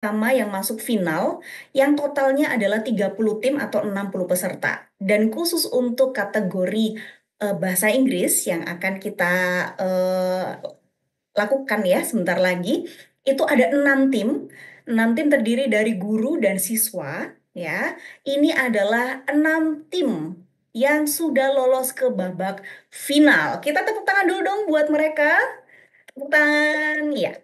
Pertama yang masuk final yang totalnya adalah 30 tim atau 60 peserta. Dan khusus untuk kategori bahasa Inggris yang akan kita eh, lakukan ya sebentar lagi, itu ada 6 tim. 6 tim terdiri dari guru dan siswa ya. Ini adalah 6 tim yang sudah lolos ke babak final. Kita tepuk tangan dulu dong buat mereka. Tepuk tangan, ya.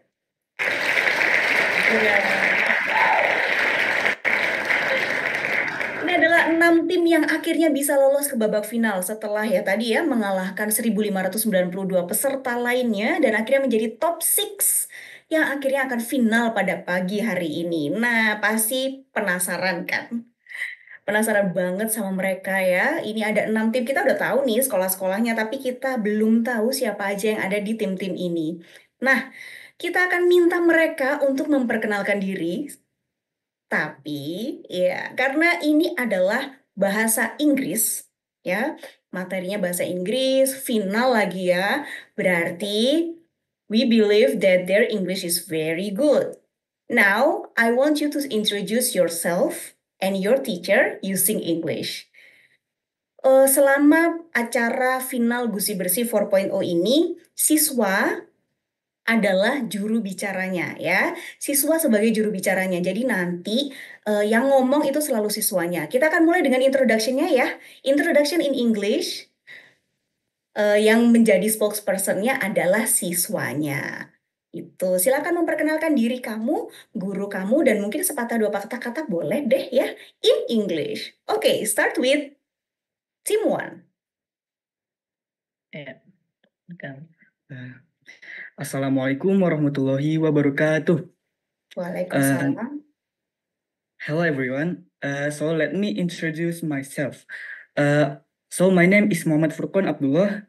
Ini adalah 6 tim yang akhirnya bisa lolos ke babak final setelah ya tadi ya mengalahkan 1.592 peserta lainnya dan akhirnya menjadi top 6 yang akhirnya akan final pada pagi hari ini. Nah, pasti penasaran kan? Penasaran banget sama mereka ya. Ini ada 6 tim, kita udah tahu nih sekolah-sekolahnya, tapi kita belum tahu siapa aja yang ada di tim-tim ini. Nah, kita akan minta mereka untuk memperkenalkan diri tapi ya karena ini adalah bahasa Inggris ya, materinya bahasa Inggris, final lagi ya. Berarti we believe that their English is very good. Now, I want you to introduce yourself and your teacher using English. Selama acara final Gusi Bersih 4.0 ini, siswa adalah juru bicaranya ya. Siswa sebagai juru bicaranya. Jadi nanti yang ngomong itu selalu siswanya. Kita akan mulai dengan introduction-nya ya. Introduction in English. Yang menjadi spokesperson-nya adalah siswanya. Itu. Silakan memperkenalkan diri kamu, guru kamu, dan mungkin sepatah dua patah kata boleh deh ya. In English. Oke, start with Team One. Ya, kan. Assalamualaikum warahmatullahi wabarakatuh. Waalaikumsalam. Hello everyone. So let me introduce myself. So my name is Muhammad Furqan Abdullah,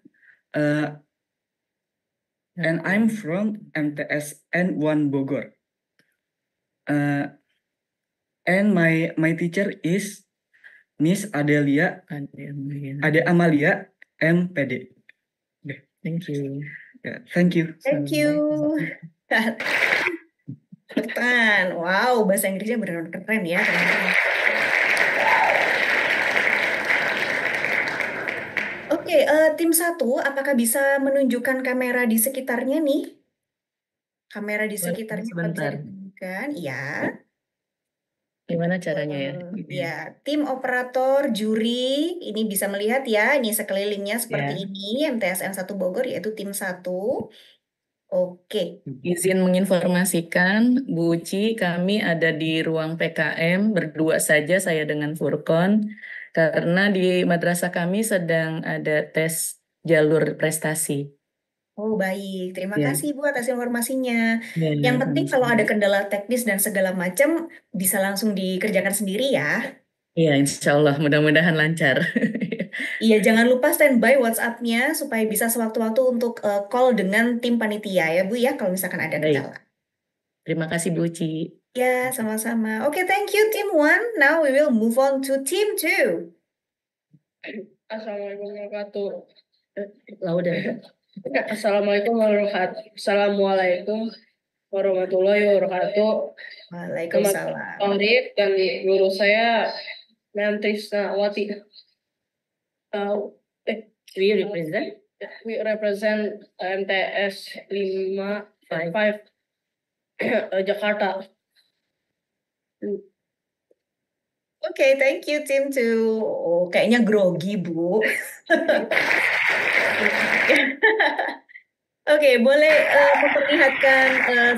and I'm from MTSN 1 Bogor. And my teacher is Miss Adelia Ade Amalia MPD. Okay. Thank you. Yeah, thank you. Thank you. Keren. Wow, bahasa Inggrisnya benar-benar keren ya, teman-teman. Oke, tim 1, apakah bisa menunjukkan kamera di sekitarnya nih? Kamera di sekitarnya apa bisa Sebentar. ditunjukkan? Ya. Gimana caranya ya? Ya, tim operator juri ini bisa melihat ya, ini sekelilingnya seperti Ya. ini, MTSN 1 Bogor yaitu tim 1. Oke. Izin menginformasikan, Bu Uci, kami ada di ruang PKM berdua saja, saya dengan Furkon, karena di madrasah kami sedang ada tes jalur prestasi. Oh, baik. Terima Ya. kasih Bu atas informasinya. Ya, Yang penting kalau sama-sama. ada kendala teknis dan segala macam bisa langsung dikerjakan sendiri ya. Iya, insya Allah mudah-mudahan lancar. Iya, jangan lupa standby WhatsApp-nya supaya bisa sewaktu-waktu untuk call dengan tim panitia ya Bu ya kalau misalkan ada Baik. kendala. Terima kasih Bu Uci. Ya, sama-sama. Oke, thank you Team 1. Now we will move on to Team 2. Assalamualaikum warahmatullahi Laudan. Assalamualaikum warahmatullahi wabarakatuh. Waalaikumsalam. Taufik dan guru saya Mentrisnawati. We represent We represent MTS 5 Jakarta. Oke, thank you Team 2. Oh, kayaknya grogi Bu. Oke, boleh memperlihatkan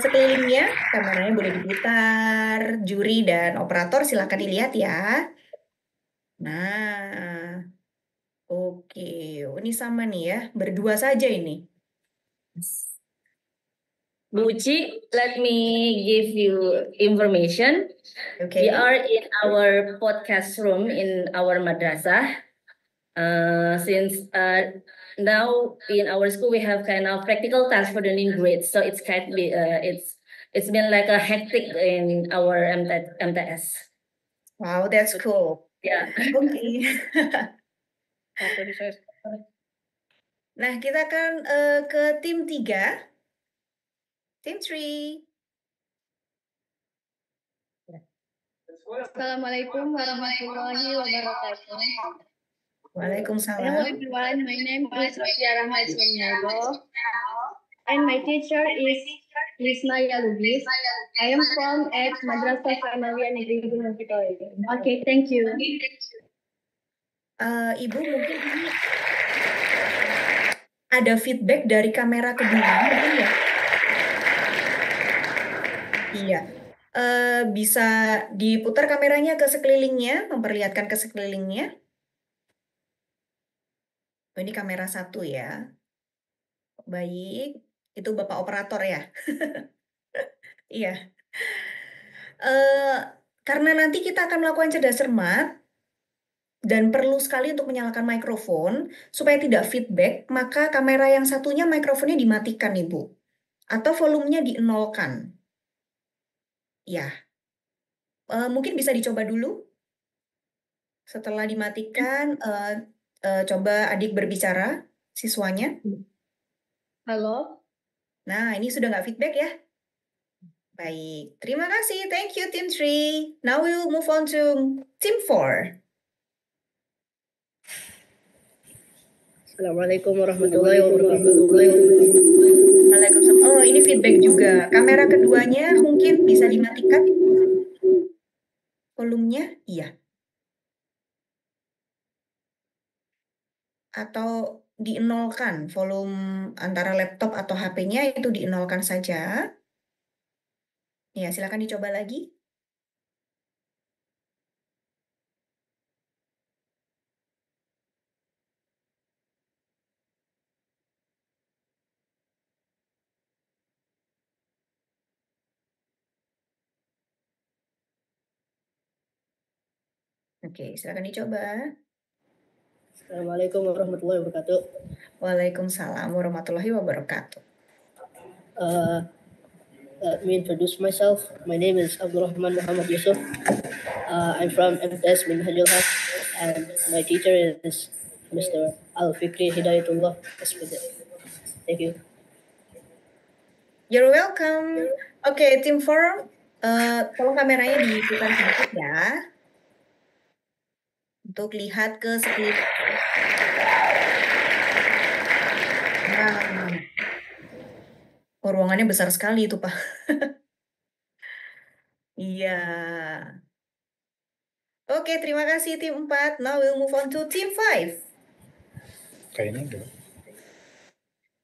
sekelilingnya, kameranya boleh diputar, juri dan operator silakan dilihat ya. Nah, oke, ini sama nih ya, berdua saja ini. Bu Uci, let me give you information. Oke. We are in our podcast room in our madrasah. Since now in our school we have kind of practical task for the new grades, so it's it's been like a hectic in our MTS. Wow, that's cool. Yeah. Oke. Nah, kita akan ke tim 3. Tim 3. Assalamualaikum warahmatullahi wabarakatuh. Waalaikumsalam. Hello everyone, my name is Sofia Rahmat Sumiardo, and my teacher is Miss Maya Lubis. I am from at Madrasah Sanawiyah Negeri Gunung Kidul. Okay, thank you. Ibu mungkin ini ada feedback dari kamera kedua, mungkin ya? Iya. Bisa diputar kameranya ke sekelilingnya, memperlihatkan ke sekelilingnya. Oh, ini kamera 1 ya. Baik, itu Bapak operator ya. Iya. Karena nanti kita akan melakukan cerdas cermat dan perlu sekali untuk menyalakan mikrofon supaya tidak feedback, maka kamera yang satunya mikrofonnya dimatikan, Ibu. Atau volumenya dienolkan. Ya. Mungkin bisa dicoba dulu. Setelah dimatikan, coba adik berbicara, siswanya. Halo. Nah, ini sudah nggak feedback ya? Baik, terima kasih. Thank you, Team 3. Now we will move on to Team 4. Assalamualaikum warahmatullahi wabarakatuh. Waalaikumsalam. Oh, ini feedback juga. Kamera keduanya mungkin bisa dimatikan. Volumenya, iya. Atau dienolkan, volume antara laptop atau HP-nya itu dienolkan saja. Ya, silakan dicoba lagi. Oke, silakan dicoba. Assalamualaikum warahmatullahi wabarakatuh. Waalaikumsalam warahmatullahi wabarakatuh. Let me introduce myself. My name is Abdurrahman Muhammad Yusuf. I'm from MTS Minhajul Haq, and my teacher is Mr. Al-Fikri Hidayatullah SPD. Thank you. You're welcome. Oke, Team 4, tolong kameranya diputar sedikit ya. Untuk lihat ke sekeliling. Nah, oh, ruangannya besar sekali itu, Pak. Iya. Oke, terima kasih Tim 4. Now we'll move on to Team 5. Kayaknya enggak.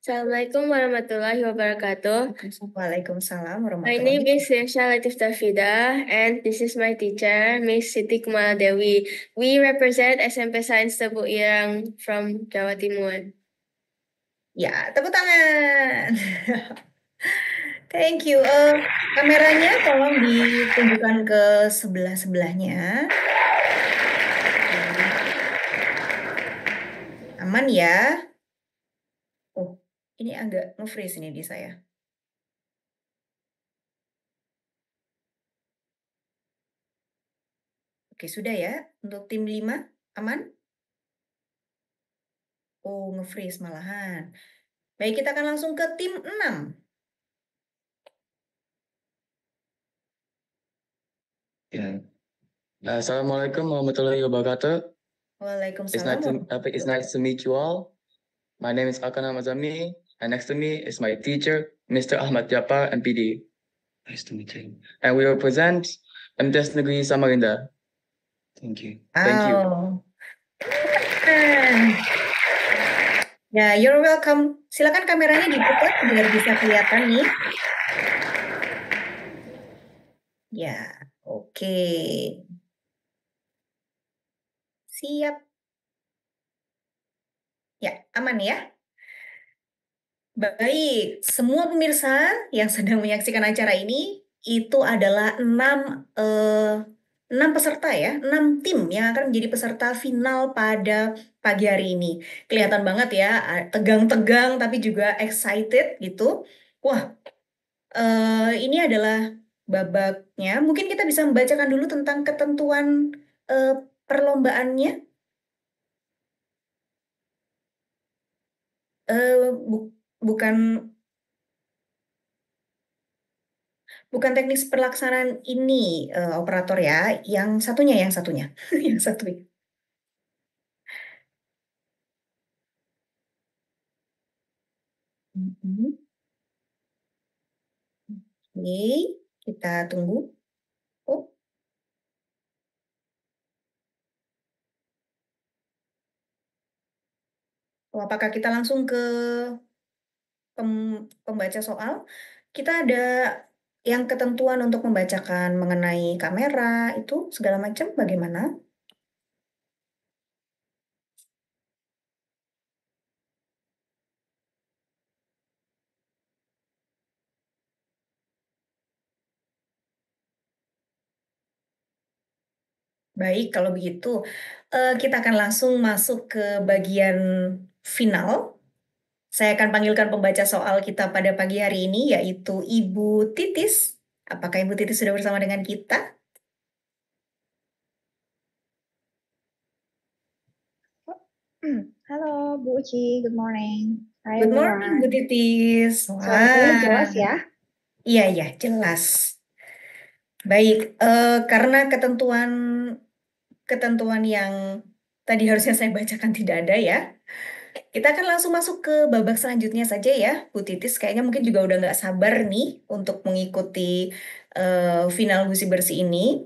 Assalamualaikum warahmatullahi wabarakatuh. Waalaikumsalam My warahmatullahi name is Syamsia Latif Tafida, and this is my teacher, Miss Siti Kumala Dewi. We represent SMP Sains Tebu Irang from Jawa Timur. Ya, tepuk tangan. Thank you. Kameranya tolong ditunjukkan ke sebelah-sebelahnya. Aman ya? Oh, ini agak nge-freeze ini di saya. Oke, sudah ya. Untuk tim 5, aman? Oh, nge-freeze malahan. Baik, kita akan langsung ke tim 6. Ya. Assalamualaikum warahmatullahi wabarakatuh. Waalaikumsalam. It's nice to meet you all. My name is Akana Mazami, and next to me is my teacher, Mr. Ahmad Japar, MPD. Nice to meet you. And we represent MTS Negeri Samarinda. Thank you. Thank you. Ya, you're welcome. Silakan kameranya dibuka biar bisa kelihatan nih. Ya, oke. Siap. Ya, aman ya? Baik, semua pemirsa yang sedang menyaksikan acara ini, itu adalah 6 peserta ya, 6 tim yang akan menjadi peserta final pada pagi hari ini. Kelihatan banget ya, tegang-tegang tapi juga excited gitu. Wah, ini adalah babaknya. Mungkin kita bisa membacakan dulu tentang ketentuan perlombaannya. Bukan Bukan teknis pelaksanaan ini, operator ya. Yang satunya, yang satunya. Yang satunya. Mhm. Oke, kita tunggu. Oh, apakah kita langsung ke pembaca soal? Kita ada yang ketentuan untuk membacakan mengenai kamera itu segala macam bagaimana? Baik, kalau begitu kita akan langsung masuk ke bagian final. Saya akan panggilkan pembaca soal kita pada pagi hari ini, yaitu Ibu Titis. Apakah Ibu Titis sudah bersama dengan kita? Halo Bu Uci, good morning. Hi Good morning, Bu everyone. Titis. Suara saya jelas ya? Iya, iya, jelas. Baik, karena ketentuan yang tadi harusnya saya bacakan tidak ada ya. Kita akan langsung masuk ke babak selanjutnya saja ya, Bu Titis. Kayaknya mungkin juga udah nggak sabar nih untuk mengikuti final Gusi Bersih ini.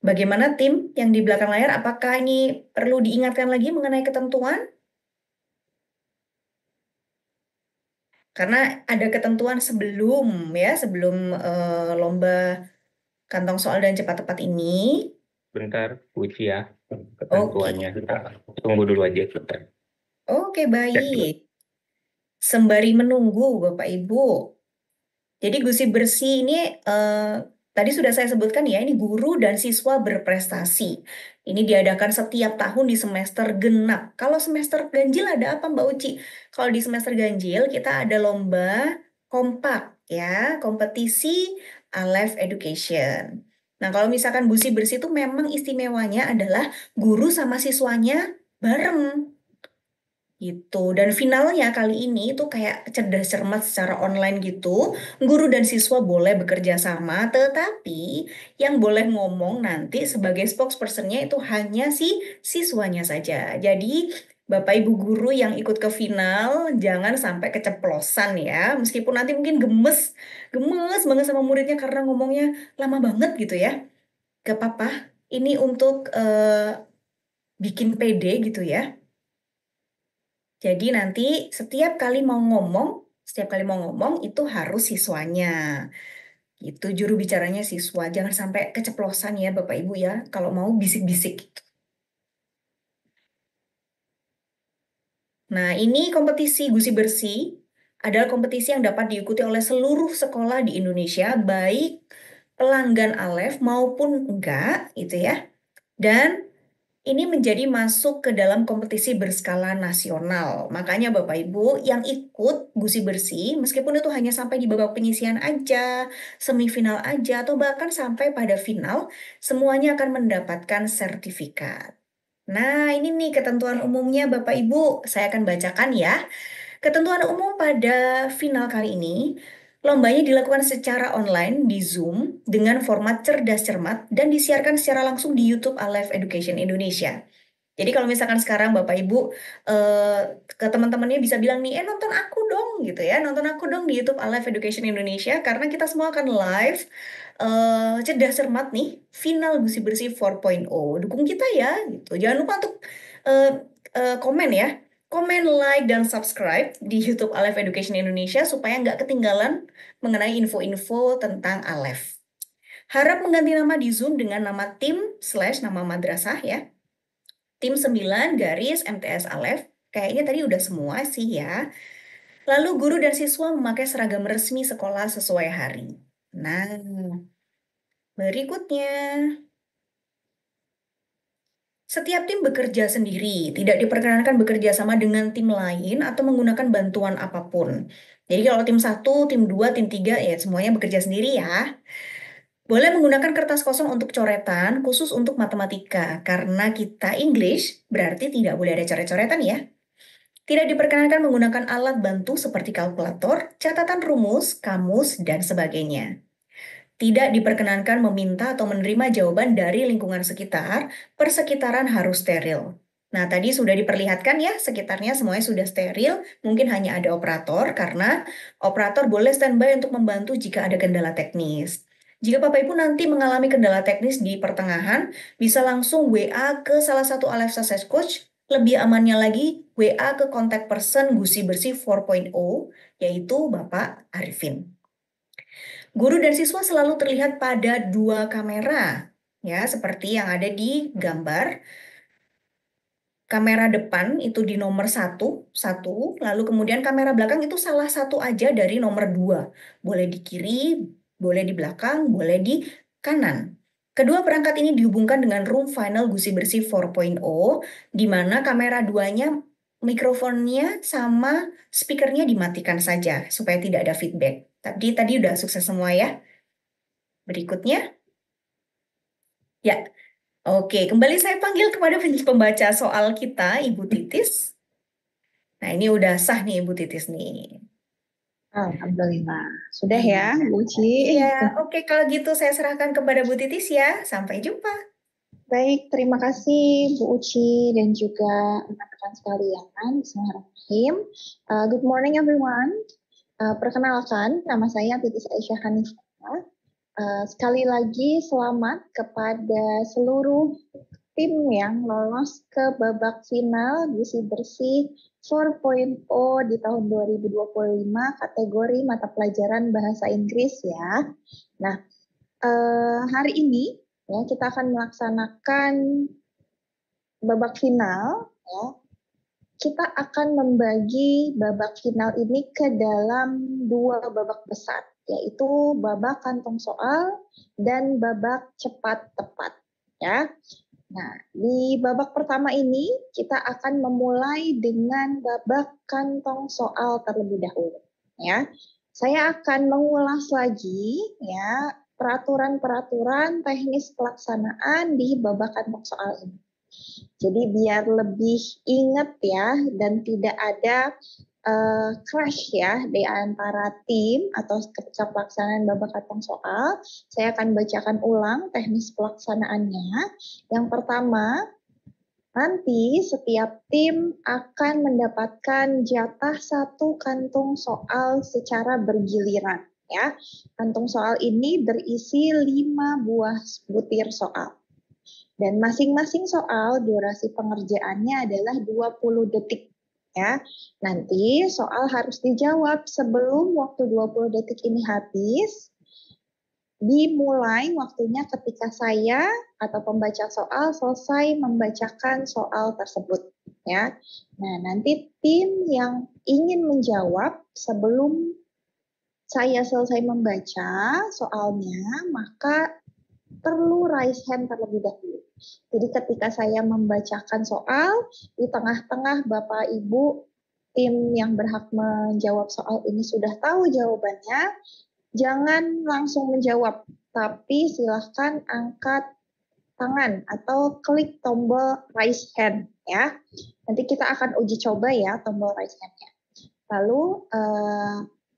Bagaimana tim yang di belakang layar? Apakah ini perlu diingatkan lagi mengenai ketentuan? Karena ada ketentuan sebelum lomba kantong soal dan cepat tepat ini. Bentar, Uci ya. Ketentuannya kita tunggu dulu aja bentar. Oke, baik. Sembari menunggu Bapak Ibu. Jadi Gusi Bersih ini tadi sudah saya sebutkan ya, ini guru dan siswa berprestasi. Ini diadakan setiap tahun di semester genap. Kalau semester ganjil ada apa Mbak Uci? Kalau di semester ganjil kita ada lomba kompak ya, kompetisi Alive Education. Nah, kalau misalkan Gusi Bersih itu memang istimewanya adalah guru sama siswanya bareng gitu. Dan finalnya kali ini itu kayak cerdas cermat secara online gitu. Guru dan siswa boleh bekerja sama, tetapi yang boleh ngomong nanti sebagai spokespersonnya itu hanya si siswanya saja. Jadi Bapak Ibu guru yang ikut ke final jangan sampai keceplosan ya. Meskipun nanti mungkin gemes banget sama muridnya karena ngomongnya lama banget gitu ya. Gak apa-apa. Ini untuk bikin pede gitu ya. Jadi nanti setiap kali mau ngomong itu harus siswanya. Itu juru bicaranya siswa. Jangan sampai keceplosan ya Bapak Ibu ya. Kalau mau bisik-bisik gitu. Nah, ini kompetisi Gusi Bersih adalah kompetisi yang dapat diikuti oleh seluruh sekolah di Indonesia, baik pelanggan Alef maupun enggak, gitu ya. Dan ini menjadi masuk ke dalam kompetisi berskala nasional. Makanya Bapak Ibu yang ikut Gusi Bersih, meskipun itu hanya sampai di babak penyisian aja, semifinal aja, atau bahkan sampai pada final, semuanya akan mendapatkan sertifikat. Nah, ini nih ketentuan umumnya Bapak Ibu, saya akan bacakan ya. Ketentuan umum pada final kali ini, lombanya dilakukan secara online di Zoom dengan format cerdas cermat dan disiarkan secara langsung di YouTube Alive Education Indonesia. Jadi kalau misalkan sekarang Bapak Ibu ke teman-temannya bisa bilang nih, nonton aku dong gitu ya, nonton aku dong di YouTube Alive Education Indonesia karena kita semua akan live cerdas cermat nih final Gusi Bersih 4.0. Dukung kita ya gitu. Jangan lupa untuk eh, komen ya. Komen, like, dan subscribe di YouTube Alive Education Indonesia supaya nggak ketinggalan mengenai info-info tentang Alive. Harap mengganti nama di Zoom dengan nama tim/nama madrasah ya. Tim 9 garis MTS Alef. Kayaknya tadi udah semua sih ya. Lalu guru dan siswa memakai seragam resmi sekolah sesuai hari. Nah, berikutnya. Setiap tim bekerja sendiri, tidak diperkenankan bekerja sama dengan tim lain atau menggunakan bantuan apapun. Jadi kalau tim 1, tim 2, tim 3, ya semuanya bekerja sendiri ya. Boleh menggunakan kertas kosong untuk coretan, khusus untuk matematika. Karena kita English, berarti tidak boleh ada coret-coretan ya. Tidak diperkenankan menggunakan alat bantu seperti kalkulator, catatan rumus, kamus, dan sebagainya. Tidak diperkenankan meminta atau menerima jawaban dari lingkungan sekitar, persekitaran harus steril. Nah, tadi sudah diperlihatkan ya, sekitarnya semuanya sudah steril, mungkin hanya ada operator, karena operator boleh standby untuk membantu jika ada kendala teknis. Jika Bapak Ibu nanti mengalami kendala teknis di pertengahan, bisa langsung WA ke salah satu Alef Success Coach. Lebih amannya lagi, WA ke kontak person Gusi Bersih 4.0, yaitu Bapak Arifin. Guru dan siswa selalu terlihat pada dua kamera, ya, seperti yang ada di gambar. Kamera depan itu di nomor satu, lalu kemudian kamera belakang itu salah satu aja dari nomor 2. Boleh di kiri, boleh di belakang, boleh di kanan. Kedua perangkat ini dihubungkan dengan room final Gusi Bersih 4.0, di mana kamera duanya, mikrofonnya sama speakernya dimatikan saja, supaya tidak ada feedback. Tadi udah sukses semua ya. Berikutnya. Ya, oke. Kembali saya panggil kepada pembaca soal kita, Ibu Titis. Nah, ini udah sah nih Ibu Titis nih. Alhamdulillah. Sudah ya, Bu Uci? Iya, oke. Kalau gitu saya serahkan kepada Bu Titis ya. Sampai jumpa. Baik, terima kasih Bu Uci dan juga rekan-rekan sekalian. Bismillahirrahmanirrahim. Good morning everyone. Perkenalkan, nama saya Titis Aisyah Hanifah. Sekali lagi selamat kepada seluruh tim yang lolos ke babak final Gusi Bersih 4.0 di tahun 2025 kategori mata pelajaran bahasa Inggris ya. Nah, hari ini ya kita akan melaksanakan babak final ya. Kita akan membagi babak final ini ke dalam dua babak besar, yaitu babak kantong soal dan babak cepat tepat ya. Nah, di babak pertama ini kita akan memulai dengan babak kantong soal terlebih dahulu ya. Saya akan mengulas lagi ya peraturan-peraturan teknis pelaksanaan di babak kantong soal ini. Jadi biar lebih ingat ya dan tidak ada crash ya di antara tim atau ketika pelaksanaan babak kantong soal, saya akan bacakan ulang teknis pelaksanaannya. Yang pertama, nanti setiap tim akan mendapatkan jatah satu kantung soal secara bergiliran ya. Kantung soal ini berisi 5 buah butir soal. Dan masing-masing soal durasi pengerjaannya adalah 20 detik. Ya, nanti soal harus dijawab sebelum waktu 20 detik ini habis. Dimulai waktunya ketika saya atau pembaca soal selesai membacakan soal tersebut. Ya, nah nanti tim yang ingin menjawab sebelum saya selesai membaca soalnya, maka perlu raise hand terlebih dahulu. Jadi ketika saya membacakan soal, di tengah-tengah Bapak Ibu tim yang berhak menjawab soal ini sudah tahu jawabannya, jangan langsung menjawab, tapi silahkan angkat tangan atau klik tombol raise hand ya. Nanti kita akan uji coba ya tombol raise hand-nya. Lalu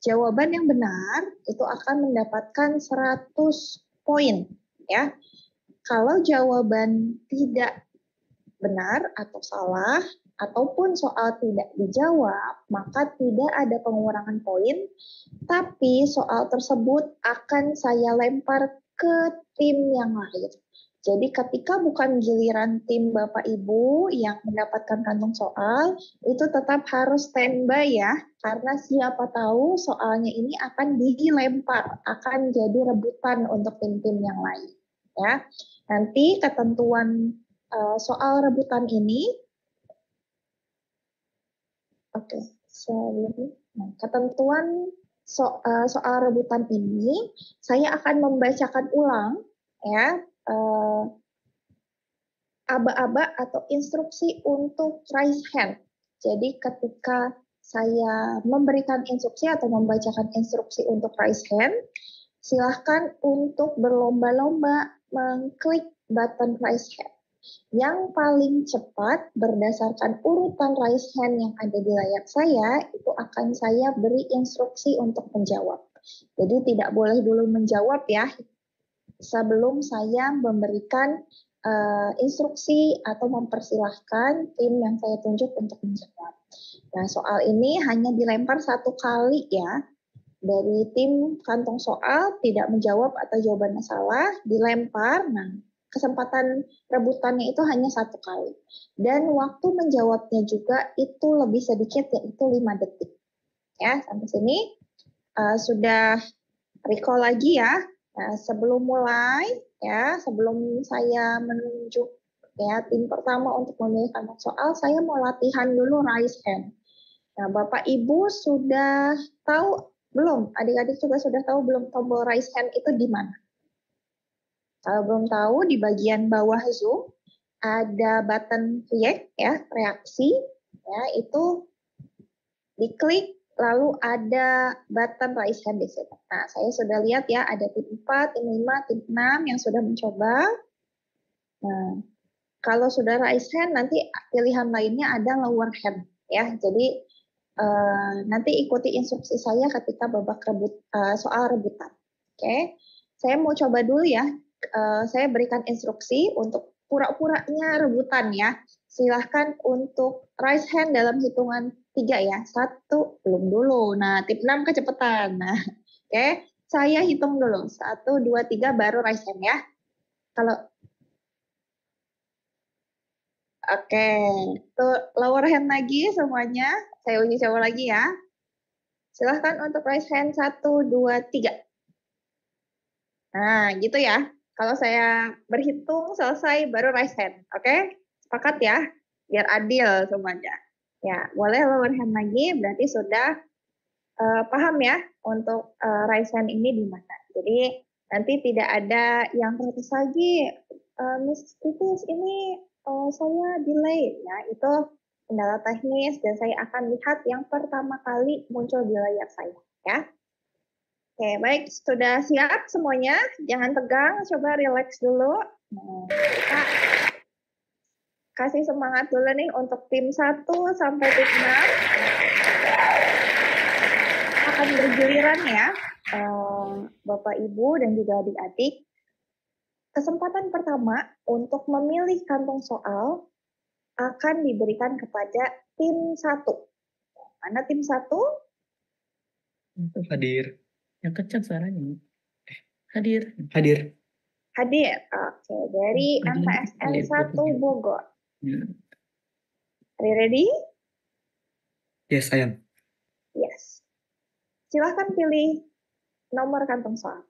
jawaban yang benar itu akan mendapatkan 100 poin ya. Kalau jawaban tidak benar atau salah ataupun soal tidak dijawab, maka tidak ada pengurangan poin, tapi soal tersebut akan saya lempar ke tim yang lain. Jadi ketika bukan giliran tim Bapak Ibu yang mendapatkan kantung soal, itu tetap harus standby ya, karena siapa tahu soalnya ini akan dilempar, akan jadi rebutan untuk tim-tim yang lain. Ya, nanti ketentuan soal rebutan ini, ketentuan soal rebutan ini saya akan membacakan ulang ya aba-aba atau instruksi untuk raise hand. Jadi ketika saya memberikan instruksi atau membacakan instruksi untuk raise hand, silahkan untuk berlomba-lomba mengklik button raise hand. Yang paling cepat berdasarkan urutan raise hand yang ada di layar saya, itu akan saya beri instruksi untuk menjawab. Jadi tidak boleh dulu menjawab ya sebelum saya memberikan instruksi atau mempersilahkan tim yang saya tunjuk untuk menjawab. Nah, soal ini hanya dilempar 1 kali ya. Dari tim kantong soal tidak menjawab atau jawabannya salah, dilempar. Nah, kesempatan rebutannya itu hanya 1 kali. Dan waktu menjawabnya juga itu lebih sedikit, yaitu 5 detik. Ya, sampai sini sudah recall lagi ya. Nah, sebelum mulai ya, sebelum saya menunjuk ya tim pertama untuk memilih kantong soal, saya mau latihan dulu raise hand. Nah, Bapak Ibu sudah tahu belum? Adik-adik juga sudah tahu belum tombol raise hand itu di mana? Kalau belum tahu, di bagian bawah Zoom ada button react ya, reaksi ya, itu diklik lalu ada button raise hand di situ. Nah, saya sudah lihat ya, ada tim 4, tim 5, tim 6 yang sudah mencoba. Nah, kalau sudah raise hand, nanti pilihan lainnya ada lower hand ya. Jadi nanti ikuti instruksi saya ketika babak soal rebutan. Oke, saya mau coba dulu ya. Saya berikan instruksi untuk pura-puranya rebutan ya. Silahkan untuk raise hand dalam hitungan 3 ya. 1, belum dulu. Nah, tip 6 kecepatan. Nah, oke, saya hitung dulu. 1, 2, 3 baru raise hand ya. Oke, tuh lower hand lagi semuanya. Saya uji coba lagi ya. Silahkan untuk raise hand 1, 2, 3. Nah, gitu ya. Kalau saya berhitung selesai baru raise hand. Oke? Sepakat ya? Biar adil semuanya. Ya, boleh lower hand lagi, berarti sudah paham ya untuk raise hand ini di mana. Jadi nanti tidak ada yang protes lagi, Miss Titis ini saya delay. Ya, itu kendala teknis dan saya akan lihat yang pertama kali muncul di layar saya. Ya. Oke, baik. Sudah siap semuanya? Jangan tegang, coba relax dulu. Nah, kita kasih semangat dulu nih untuk tim 1 sampai tim 6. Akan bergiliran ya, Bapak Ibu dan juga adik-adik. Kesempatan pertama untuk memilih kantong soal akan diberikan kepada tim 1. Mana tim 1? Hadir. Yang kecil suaranya. Hadir. Hadir. Hadir. Oke, dari Hadir. MTSN Hadir. 1 Bogor. Ya. Are you ready? Yes, I am. Yes. Silahkan pilih nomor kantong soal.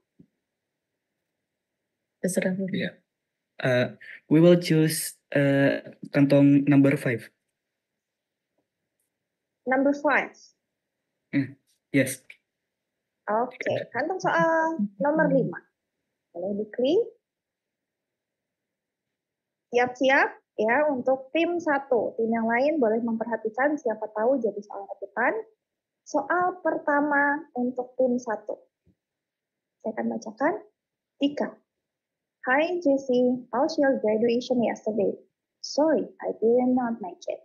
Terserah. Yeah. We will choose kantong number 5. Number 5. Yes. Oke, kantong soal nomor 5. Boleh diklik. Siap-siap ya untuk tim 1. Tim yang lain boleh memperhatikan, siapa tahu jadi soal rebutan. Soal pertama untuk tim 1. Saya akan bacakan. Dika. Hi Jessie, how's your graduation yesterday? Sorry, I did not make it.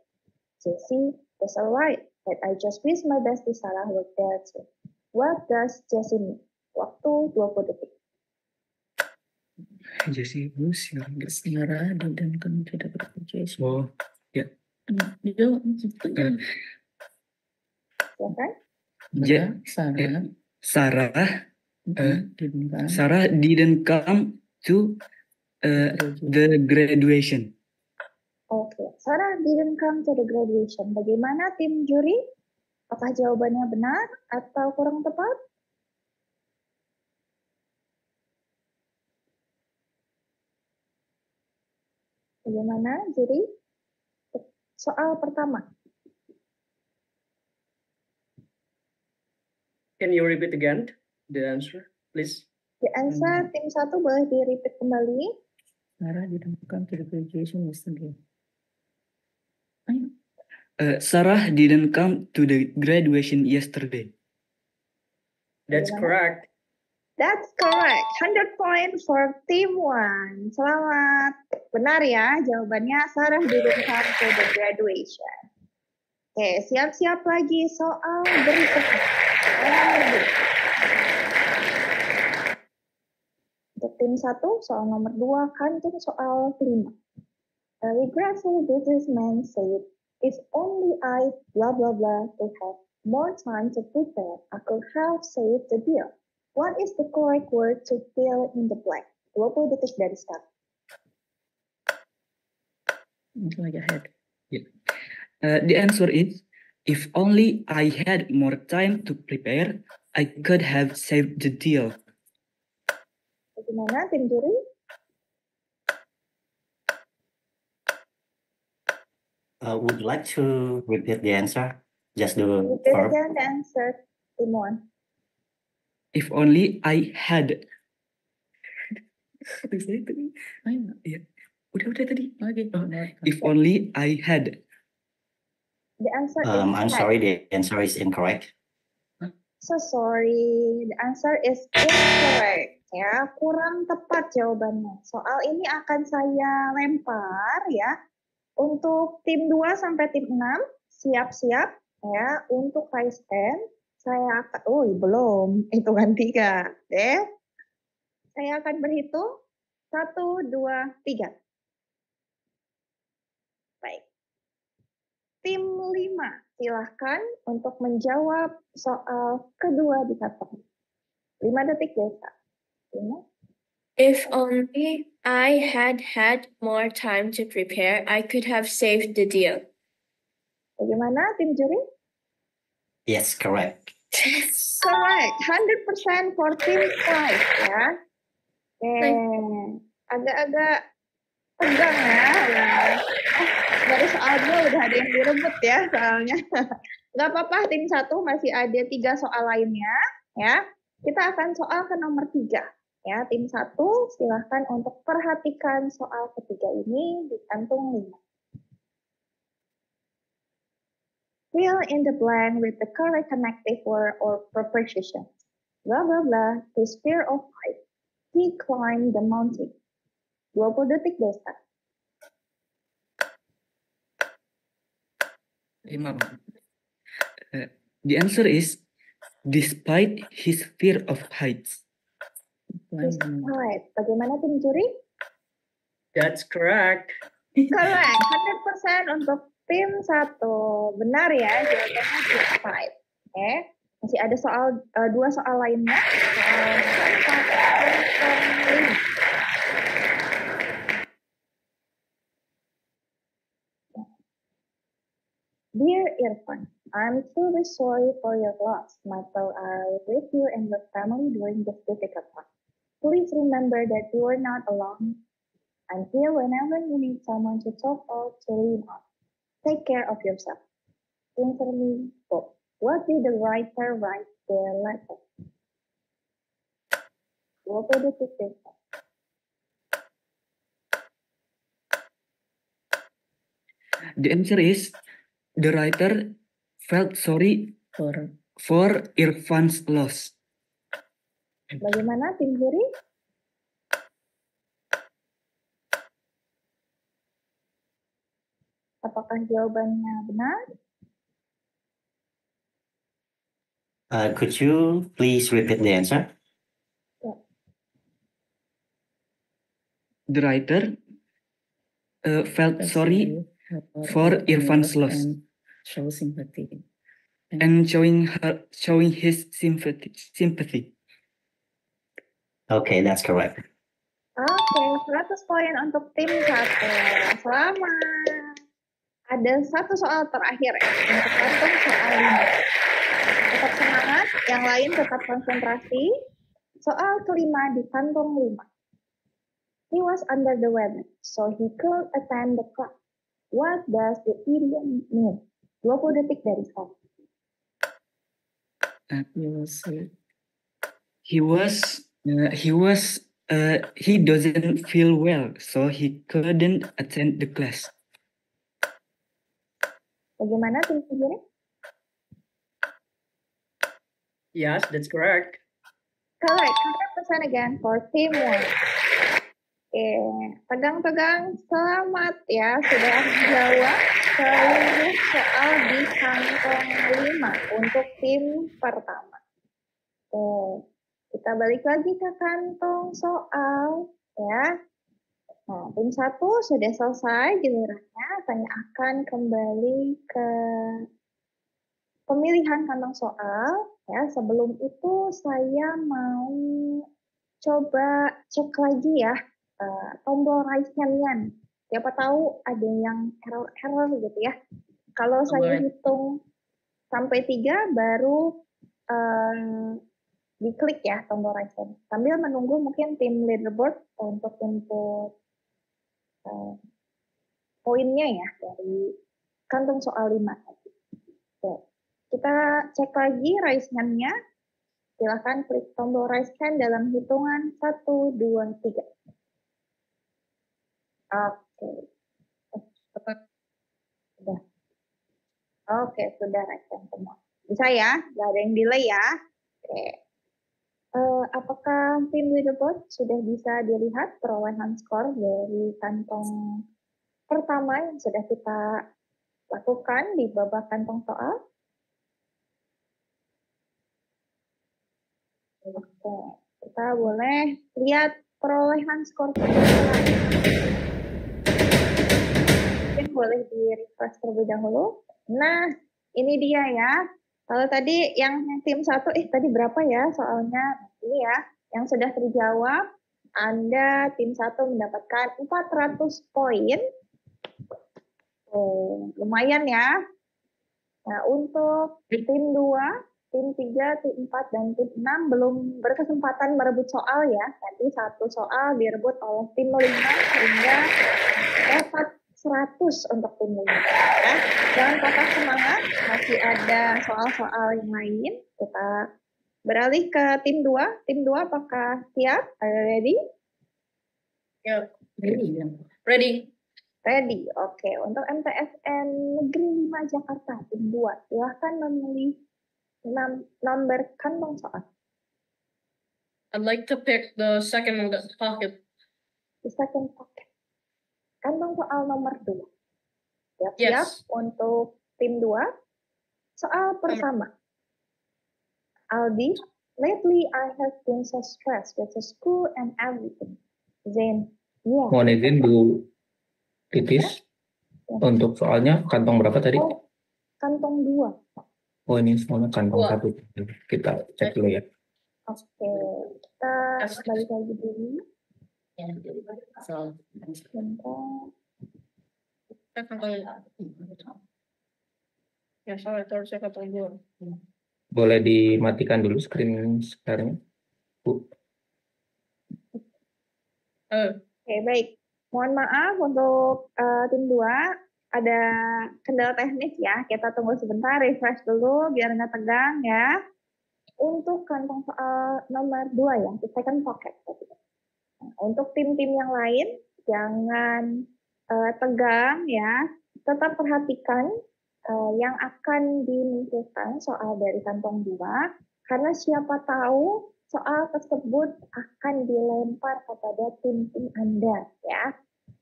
Jessie, that's alright, but I just wish my bestie Sarah were there too. What does Jessie mean? Waktu 20 detik. Jessie, who's your guest? Sarah dan kan tidak bekerja. Oh, ya. Dia Silakan. Sarah didn't come to the graduation. Oke, Sarah didn't come to the graduation. Bagaimana tim juri? Apakah jawabannya benar atau kurang tepat? Bagaimana juri? Soal pertama. Can you repeat again the answer, please? The answer tim 1 boleh di-repeat kembali. Sarah didn't come to the graduation yesterday. Sarah didn't come to the graduation yesterday. That's correct. That's correct. 100 points for team 1. Selamat. Benar ya jawabannya, Sarah didn't come to the graduation. Oke, siap-siap lagi soal berikutnya. Untuk tim 1, soal nomor 2, kantung soal 5. A regretful businessman said, if only I blah blah blah could have more time to prepare, I could have saved the deal. What is the correct word to fill in the blank? 20 detik dari sekarang. Go ahead. The answer is, if only I had more time to prepare, I could have saved the deal. Bagaimana tim juri? Would you like to repeat the answer? Just the Repeat verb. again the answer, tim 1. If only I had. Iya. Udah tadi. Oke. If only I had. The answer is I'm had. sorry, the answer is incorrect. So sorry, the answer is incorrect. Ya, kurang tepat jawabannya. Soal ini akan saya lempar ya. Untuk tim 2 sampai tim 6, siap-siap ya. Untuk raise hand, saya akan, belum, hitungan 3. Saya akan berhitung 1, 2, 3. Baik. Tim 5, silahkan untuk menjawab soal kedua di kategori. 5 detik desa. If only I had more time to prepare, I could have saved the deal. Bagaimana tim juri? Yes, correct. Correct, 100% for team 5 ya. Agak-agak tegang ya. Baru soal 2 udah ada yang direbut ya soalnya. Gak apa-apa, tim 1 masih ada 3 soal lainnya ya. Kita akan soal ke nomor 3. Ya, tim 1 silahkan untuk perhatikan soal ketiga ini di kantung 5. Fill in the blank with the correct connective word or preposition. Blah blah blah. His fear of height. He climbed the mountain. 20 detik desa. 5. The answer is, despite his fear of heights. Despite. Bagaimana tim juri? That's correct. Correct. 100% untuk tim 1. Benar ya, jawabannya despite. Oke. Masih ada soal 2 soal lainnya. Dear Irfan, I'm truly sorry for your loss. My thoughts are with you and your family during this difficult time. Please remember that you are not alone. I'm here whenever you need someone to talk or to lean on. Take care of yourself. Sincerely, Bob. What did the writer write the letter? 20 detik desa. The answer is, the writer felt sorry for Irfan's loss. Bagaimana tim juri? Apakah jawabannya benar? Could you please repeat the answer? The writer felt sorry for Irfan's loss Show sympathy. and showing his sympathy. Okay, that's correct. Oke, 100 poin untuk tim 1. Selamat. Ada 1 soal terakhir ya, untuk kantung soal 5. Tetap semangat, yang lain tetap konsentrasi. Soal kelima di kantung 5. He was under the weather, so he couldn't attend the class. What does the idiom mean? 20 detik dari sekarang. He doesn't feel well, so he couldn't attend the class. Bagaimana tim sendiri? Yes, that's correct. Correct, 100% again for team 1. Oke, tegang-tegang, selamat ya, sudah menjawab seluruh soal di kantong 5 untuk tim pertama. Kita balik lagi ke kantong soal, ya. Nah, tim 1 sudah selesai gilirannya. Saya akan kembali ke pemilihan kantong soal. Ya, sebelum itu saya mau coba cek lagi ya tombol raise hand-nya. Siapa tahu ada yang error gitu ya. Kalau saya hitung sampai 3 baru diklik ya tombol raise hand. Sambil menunggu mungkin tim leaderboard untuk input poinnya ya dari kantong soal 5 tadi. Oke. Kita cek lagi raise hand-nya. Silakan klik tombol raise hand dalam hitungan 1, 2, 3. Oke. Sudah. Oke, sudah raise hand semua. Bisa ya? Nggak ada yang delay ya? Oke. Apakah tim leaderboard sudah bisa dilihat perolehan skor dari kantong pertama yang sudah kita lakukan di babak kantong soal? Oke, kita boleh lihat perolehan skor pertama. Mungkin boleh di-refresh terlebih dahulu. Nah, ini dia ya. Kalau tadi yang tim 1, tadi berapa ya soalnya? Ini ya, yang sudah terjawab, Anda tim 1 mendapatkan 400 poin. Oh, lumayan ya. Nah, untuk tim 2, tim 3, tim 4, dan tim 6 belum berkesempatan merebut soal ya. Nanti satu soal direbut oleh tim 5 sehingga dapat 100 untuk tim 5. Ya. Jangan patah semangat, masih ada soal-soal yang lain. Kita beralih ke tim 2. Tim 2 apakah siap? Are you ready? Yeah, ready. Ready. Oke. Untuk MTSN Negeri 5 Jakarta, tim 2. Silahkan memilih nomor kantong soal. I'd like to pick the second pocket. The second pocket. Kantong soal nomor 2. Siap-siap Yes. untuk tim 2. Soal pertama. Aldi, lately I have been so stressed with the school and everything. Zain, yeah. Mohon izin Bu Titis, untuk soalnya kantong berapa tadi? Oh, kantong 2. Oh, ini semuanya kantong 1. Kita cek dulu ya. Oke, kita balik lagi dulu. So, ya, sorry, terus saya kantong 2. Boleh dimatikan dulu screen sekarang, Bu. Oke, baik. Mohon maaf untuk tim 2, ada kendala teknis ya. Kita tunggu sebentar, refresh dulu biar nggak tegang ya. Untuk kantong soal nomor 2 ya, the second pocket. Nah, untuk tim-tim yang lain, jangan tegang ya. Tetap perhatikan yang akan dimunculkan soal dari kantong 2, karena siapa tahu soal tersebut akan dilempar kepada tim-tim Anda ya.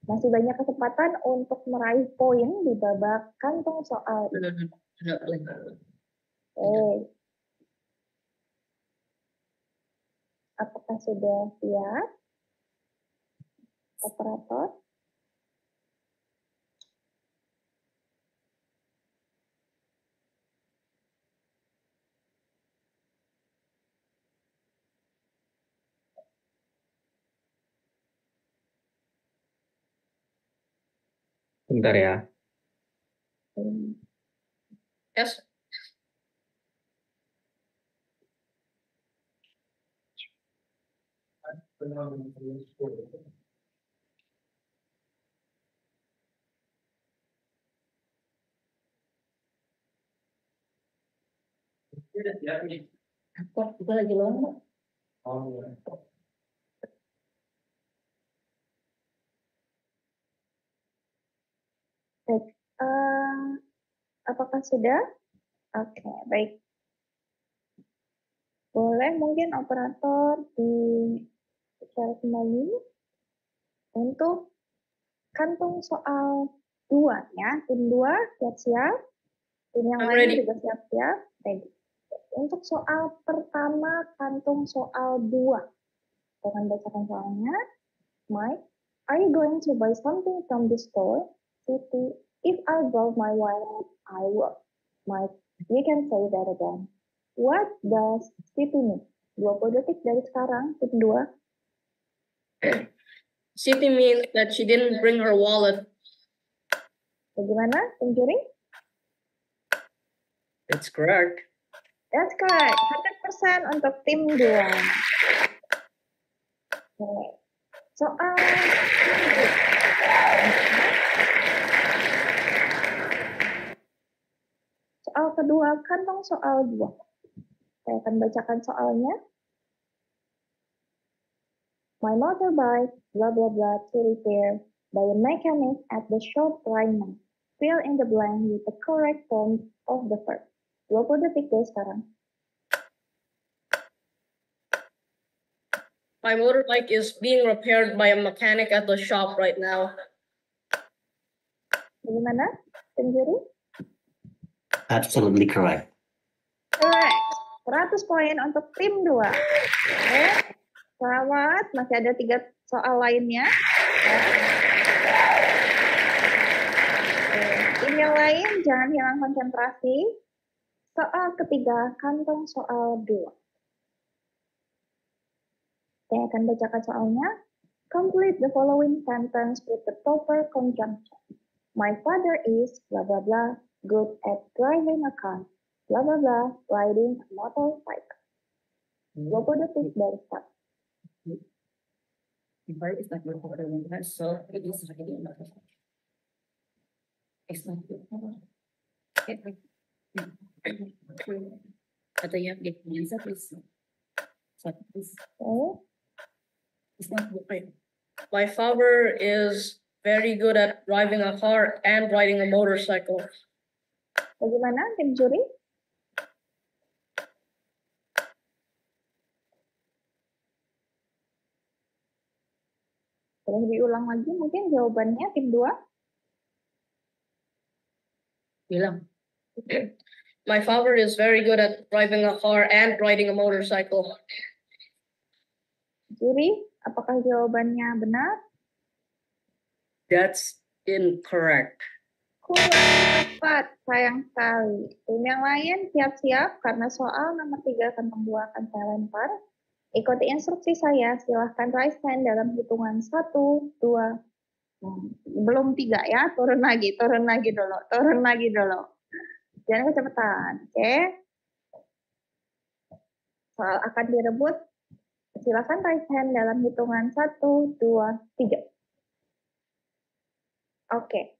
Masih banyak kesempatan untuk meraih poin di babak kantong soal ini. Oke. Apakah sudah siap? Operator? Bentar ya. Yes. Kok kita lagi lama? Baik. Apakah sudah? Oke, baik. Boleh mungkin operator di-share kembali untuk kantong soal 2 ya. Tim 2 siap-siap. Tim yang I'm lain ready. juga siap-siap. Ready. Untuk soal pertama, kantung soal 2. Jangan bacakan soalnya. Mike, are you going to buy something from the store? Siti, if I brought my wallet, I will. Mike, you can say that again. What does Siti mean? 20 detik dari sekarang, tip 2. Siti means that she didn't bring her wallet. Bagaimana, Tim Juri? It's correct. That's correct. 100% untuk tim 2. Okay. Soal kedua, kantong soal 2. Saya akan bacakan soalnya. My motorbike, blah blah blah, to repair by a mechanic at the shop right now. Fill in the blank with the correct form of the verb. 20 detik deh sekarang. My motorbike is being repaired by a mechanic at the shop right now. Bagaimana, Tim Juri? Absolutely correct. Correct. 100 poin untuk tim 2. Oke. Selamat, masih ada 3 soal lainnya. Tim yang lain jangan hilang konsentrasi. Soal ketiga, kantong soal 2. Saya akan bacakan soalnya. Complete the following sentence with the proper conjunction. My father is blah blah blah good at driving a car. Blah blah blah riding a motorcycle. 20 detik dari start. The verb is not good for the winter, so it is riding a motorcycle. It's not good. Atau ya, bisa please. It's not good. My father is very good at driving a car and riding a motorcycle. Bagaimana, Tim Juri? Boleh diulang lagi mungkin jawabannya, tim 2? Bilang. My father is very good at driving a car and riding a motorcycle. Juri, apakah jawabannya benar? That's incorrect. Kurang tepat, sayang sekali. Tim yang lain siap-siap karena soal nomor 3 kantong 2 akan saya lempar. Ikuti instruksi saya, silahkan raise hand dalam hitungan 1, 2, belum 3 ya, turun lagi dulu. Jangan kecepatan, oke? Soal akan direbut, silahkan raise hand dalam hitungan 1, 2, 3. Oke.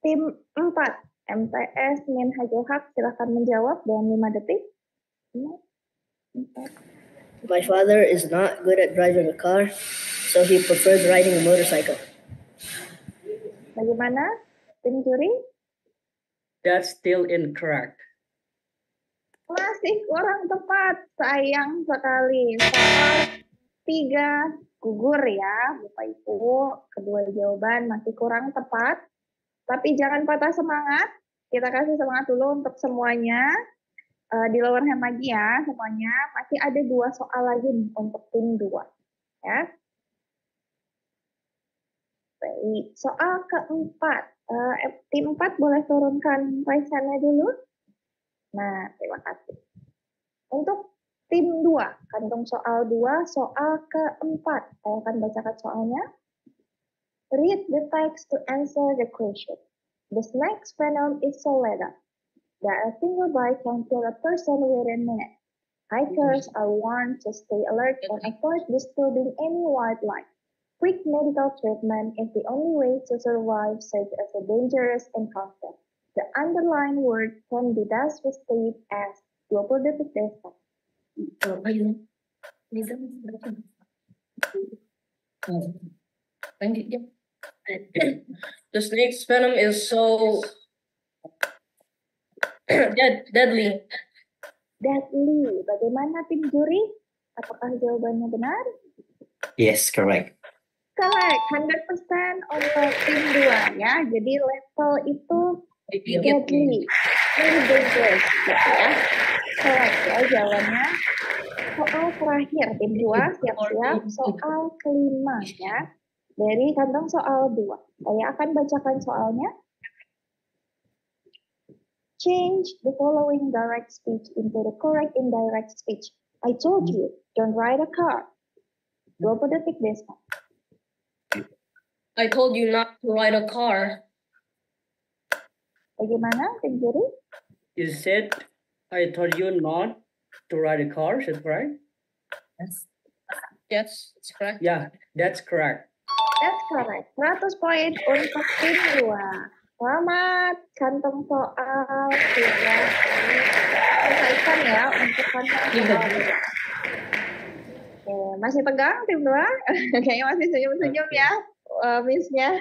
Tim 4, MTS Min Hajul Haq, silahkan menjawab dalam 5 detik. 4. My father is not good at driving a car, so he prefers riding a motorcycle. Bagaimana, Tim Juri? That's still incorrect. Masih kurang tepat, sayang sekali. Soal 3 gugur ya, Bapak Ibu. Kedua jawaban masih kurang tepat. Tapi jangan patah semangat. Kita kasih semangat dulu untuk semuanya. Di lower hand lagi ya semuanya. Masih ada 2 soal lagi nih untuk tim 2. Ya. Baik, soal keempat. Tim 4 boleh turunkan raise hand-nya dulu. Nah, terima kasih. Untuk tim 2, kantong soal 2, soal keempat. Saya akan bacakan soalnya. Read the text to answer the question. The snake's venom is so lethal that a single bite can kill a person within minutes. Hikers are warned to stay alert and avoid disturbing any wildlife. Quick medical treatment is the only way to survive such as a dangerous encounter. The underlined word can be thus restated as 20 detik desa. The snake's venom is so deadly. Deadly. Bagaimana tim juri? Apakah jawabannya benar? Yes, correct. Correct. 100% untuk tim 2 ya. Jadi level itu deadly. Very dangerous gitu ya. correct ya jawabannya. Soal terakhir, tim 2 siap-siap. Soal kelima ya. Dari kantong soal 2. Saya akan bacakan soalnya. Change the following direct speech into the correct indirect speech. I told you, don't ride a car. 20 detik Desma. I told you not to ride a car. Bagaimana, tim juri? You said, I told you not to ride a car, is that correct? Yes, it's correct. Yeah, that's correct. That's correct. 100 poin untuk tim 2. Selamat, kantong soal sudah selesaikan ya untuk kantong soal. Oke, masih tegang tim 2? Kayaknya masih senyum-senyum ya, Miss-nya.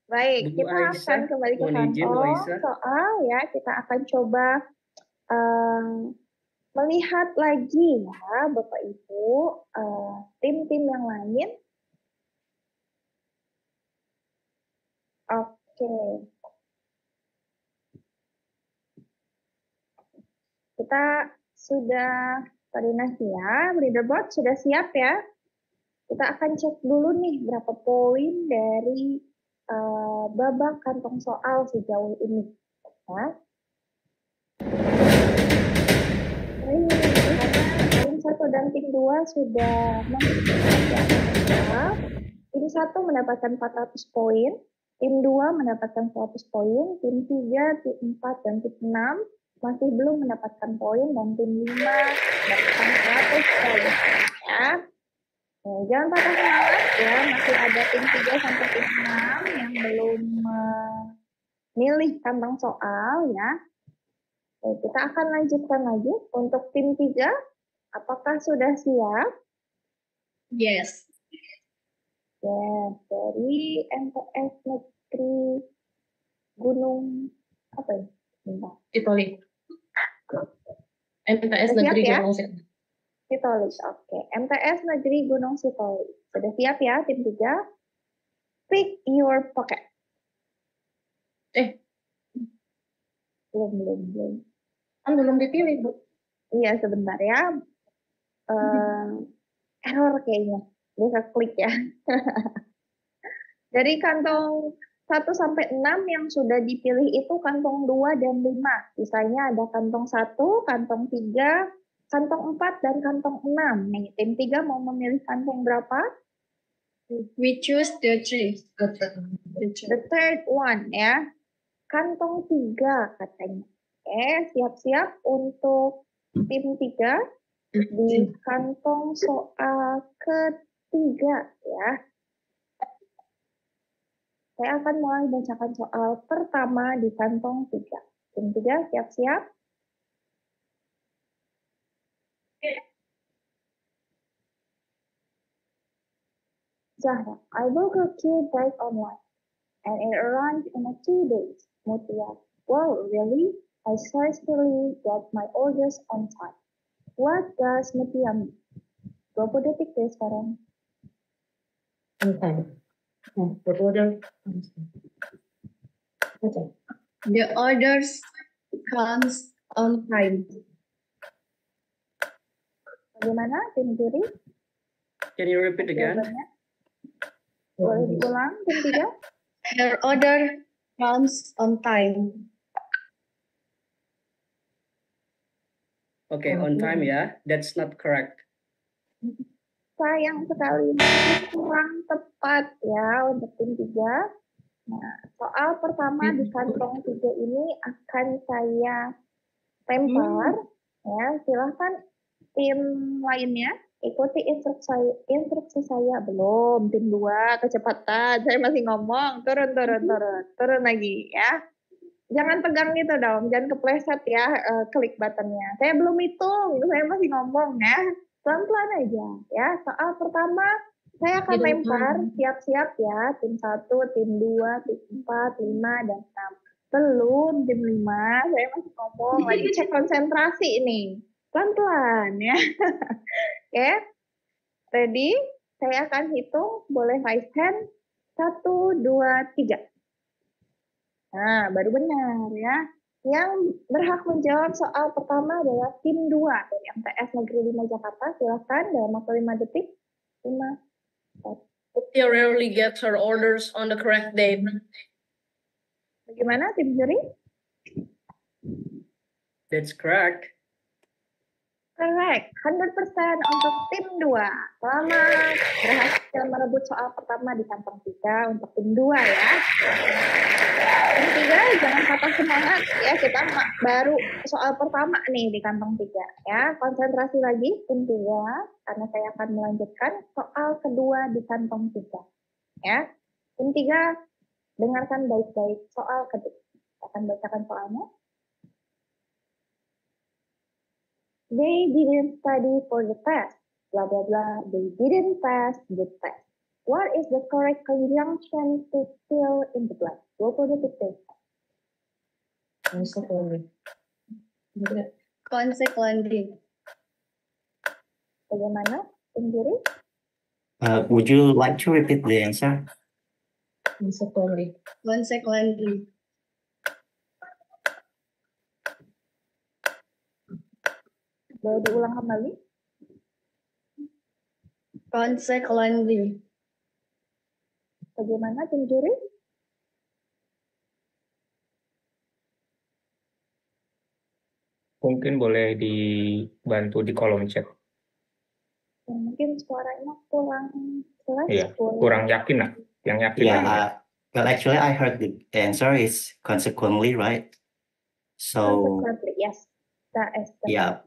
Baik, Bu kita Aisyah, akan kembali ke mohon izin, Bu kantong Aisyah. soal ya. Kita akan coba melihat lagi ya, Bapak Ibu, tim-tim yang lain. Oke. Kita sudah koordinasi ya, leaderboard sudah siap ya. Kita akan cek dulu nih berapa poin dari babak kantong soal sejauh ini. Ya. Tim 1 dan tim 2 sudah mengikuti. Tim 1 mendapatkan 400 poin, tim 2 mendapatkan 100 poin, tim 3, tim 4, dan tim 6 masih belum mendapatkan poin, dan tim 5 mendapatkan 100 poin. Ya. Jangan patah semangat ya, masih ada tim 3 sampai tim 6 yang belum memilih kantong soal ya. Oke, kita akan lanjutkan lagi untuk tim 3. Apakah sudah siap? Yes. Yes, dari MTS Negeri Gunung apa ya? Sitoli. MTS Sudah Negeri siap ya? Gunung Sitoli. Sitoli, oke. MTS Negeri Gunung Sitoli. Sudah siap ya tim 3? Pick your pocket. Belum. Kan belum dipilih, Bu. Iya, sebentar ya. Error kayaknya. Bisa klik ya. Dari kantong 1 sampai 6 yang sudah dipilih itu kantong 2 dan 5. Sisanya ada kantong 1, kantong 3, kantong 4, dan kantong 6. Nih, tim 3 mau memilih kantong berapa? We choose the three. The third one ya. Kantong 3 katanya. Oke, siap-siap untuk tim 3 di kantong soal ketiga ya. Saya akan mulai bacakan soal pertama di kantong 3. Tim 3 siap-siap. Zahra, I will go to break online, and it arrived in 2 days. Mutia, wow, really? I successfully get my orders on time. What does Mutia mean? 20 detik deh sekarang. The orders comes on time. Bagaimana tim juri? Can you repeat again? Jawabannya? Boleh diulang tim 3? Her order comes on time. Okay, on time ya. That's not correct. Sayang sekali, masih kurang tepat ya untuk tim 3. Nah, soal pertama di kantong 3 ini akan saya lempar. Ya, silahkan tim lainnya ikuti instruksi saya. Belum, tim 2 kecepatan. Saya masih ngomong, turun lagi ya. Jangan tegang gitu dong, jangan kepleset ya klik buttonnya. Saya belum hitung, saya masih ngomong ya. Pelan-pelan aja ya. Soal pertama saya akan lempar, siap-siap ya. Tim 1, tim 2, tim 4, 5, dan 6. Belum tim 5, saya masih ngomong. Lagi cek konsentrasi nih. Pelan-pelan ya. Oke, ready? Saya akan hitung, boleh raise hand. 1, 2, 3. Nah, baru benar ya. Yang berhak menjawab soal pertama adalah tim 2 dari MTS Negeri 5 Jakarta. Silakan dalam waktu 5 detik. 5, 4. She rarely gets her orders on the correct date. Bagaimana tim juri? That's correct. Correct, 100% untuk tim 2. Selamat berhasil merebut soal pertama di kantong 3 untuk tim 2 ya. Tim 3 jangan patah semangat ya, kita baru soal pertama nih di kantong 3 ya. Konsentrasi lagi tim 3 karena saya akan melanjutkan soal kedua di kantong 3 ya. Tim 3 dengarkan baik-baik soal kedua. Saya akan bacakan soalnya. They didn't study for the test. Blah, blah, blah. They didn't pass the test. What is the correct conjunction to fill in the blank? 20 detik deh. Consequently. Bagaimana, tim juri? Would you like to repeat the answer? Consequently. Boleh diulang kembali? Consequently. Bagaimana, tim juri? Mungkin boleh dibantu di kolom chat. Mungkin suaranya kurang jelas. Iya, kurang yakin lah. Yang yakin Yeah, aja. well, actually, I heard the answer is consequently, right? So, Consequently, yes. That is the yeah,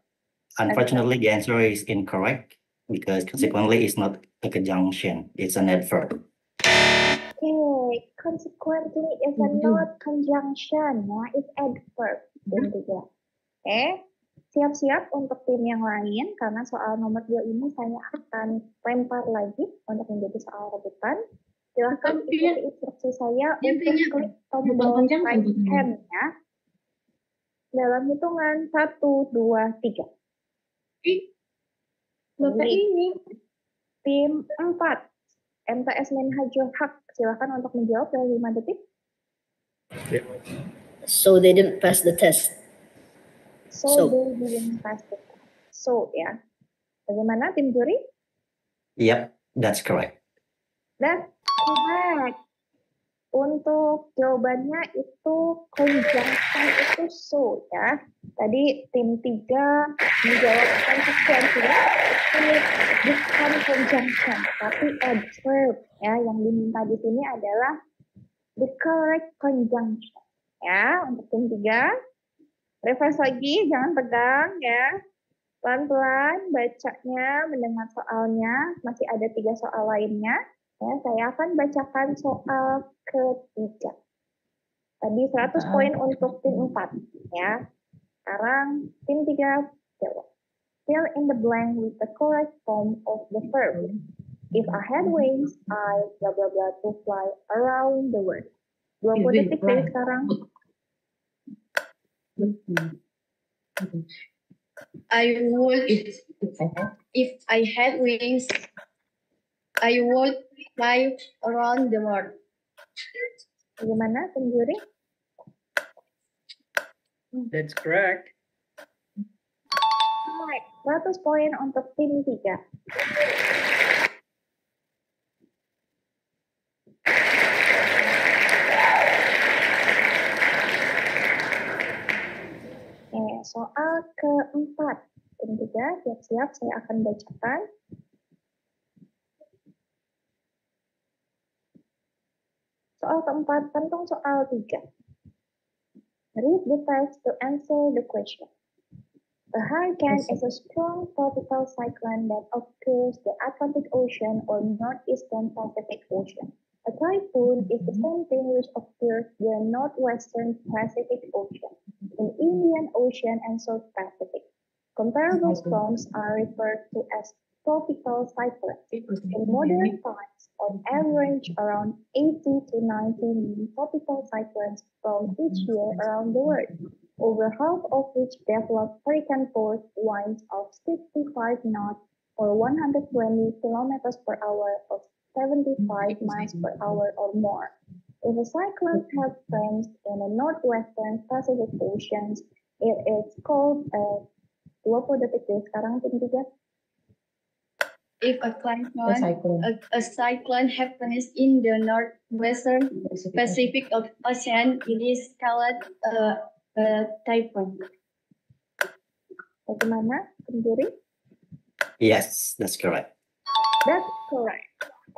unfortunately, the answer is incorrect because consequently is not a conjunction, it's an adverb. Okay, consequently is a not conjunction, ya, it's adverb. Tim 3. Oke, siap-siap untuk tim yang lain, karena soal nomor 2 ini saya akan lempar lagi untuk menjadi soal rebutan. Silahkan ikuti instruksi saya untuk klik tombol right hand ya. Dalam hitungan 1, 2, 3. Bapak ini. Tim 4, MTS Minhajul Haq, silakan untuk menjawab dalam 5 detik. So they didn't pass the test. So they didn't pass the test. So ya. Bagaimana tim juri? Yep, that's correct. That's correct. Untuk jawabannya itu conjunction itu so ya. Tadi tim 3 menjawab consequently. Ini bukan conjunction, tapi adverb ya. Yang diminta di sini adalah the correct conjunction ya. Untuk tim 3, refresh lagi, jangan tegang ya. Pelan-pelan bacanya, mendengar soalnya. Masih ada 3 soal lainnya. Ya, saya akan bacakan soal ketiga. Tadi 100 poin untuk tim 4 ya. Sekarang tim 3 jawab. Fill in the blank with the correct form of the verb. If I had wings, I blah blah blah to fly around the world. 20 detik dari sekarang. I would, if I had wings, I would fly around the world. Bagaimana, tim juri? That's correct. Alright, 100 poin untuk tim 3. Oke, soal keempat. Tim 3, siap-siap saya akan bacakan. Soal keempat, tentang soal 3. Read the text to answer the question. A hurricane is a strong tropical cyclone that occurs the Atlantic Ocean or northeastern Pacific Ocean. A typhoon is the same thing which occurs the northwestern Pacific Ocean, in Indian Ocean and South Pacific. Comparable storms are referred to as tropical cyclones. In modern times, on average, around 80 to 90 tropical cyclones from each year around the world, over half of which develop hurricane force winds of 65 knots or 120 kilometers per hour or 75 miles per hour or more. If a cyclone happens in the northwestern Pacific Ocean, it is called a 20 detik deh sekarang tim 3. If a cyclone happens in the northwestern Pacific Ocean, it is called a typhoon. Bagaimana, tim juri? Yes, that's correct. That's correct.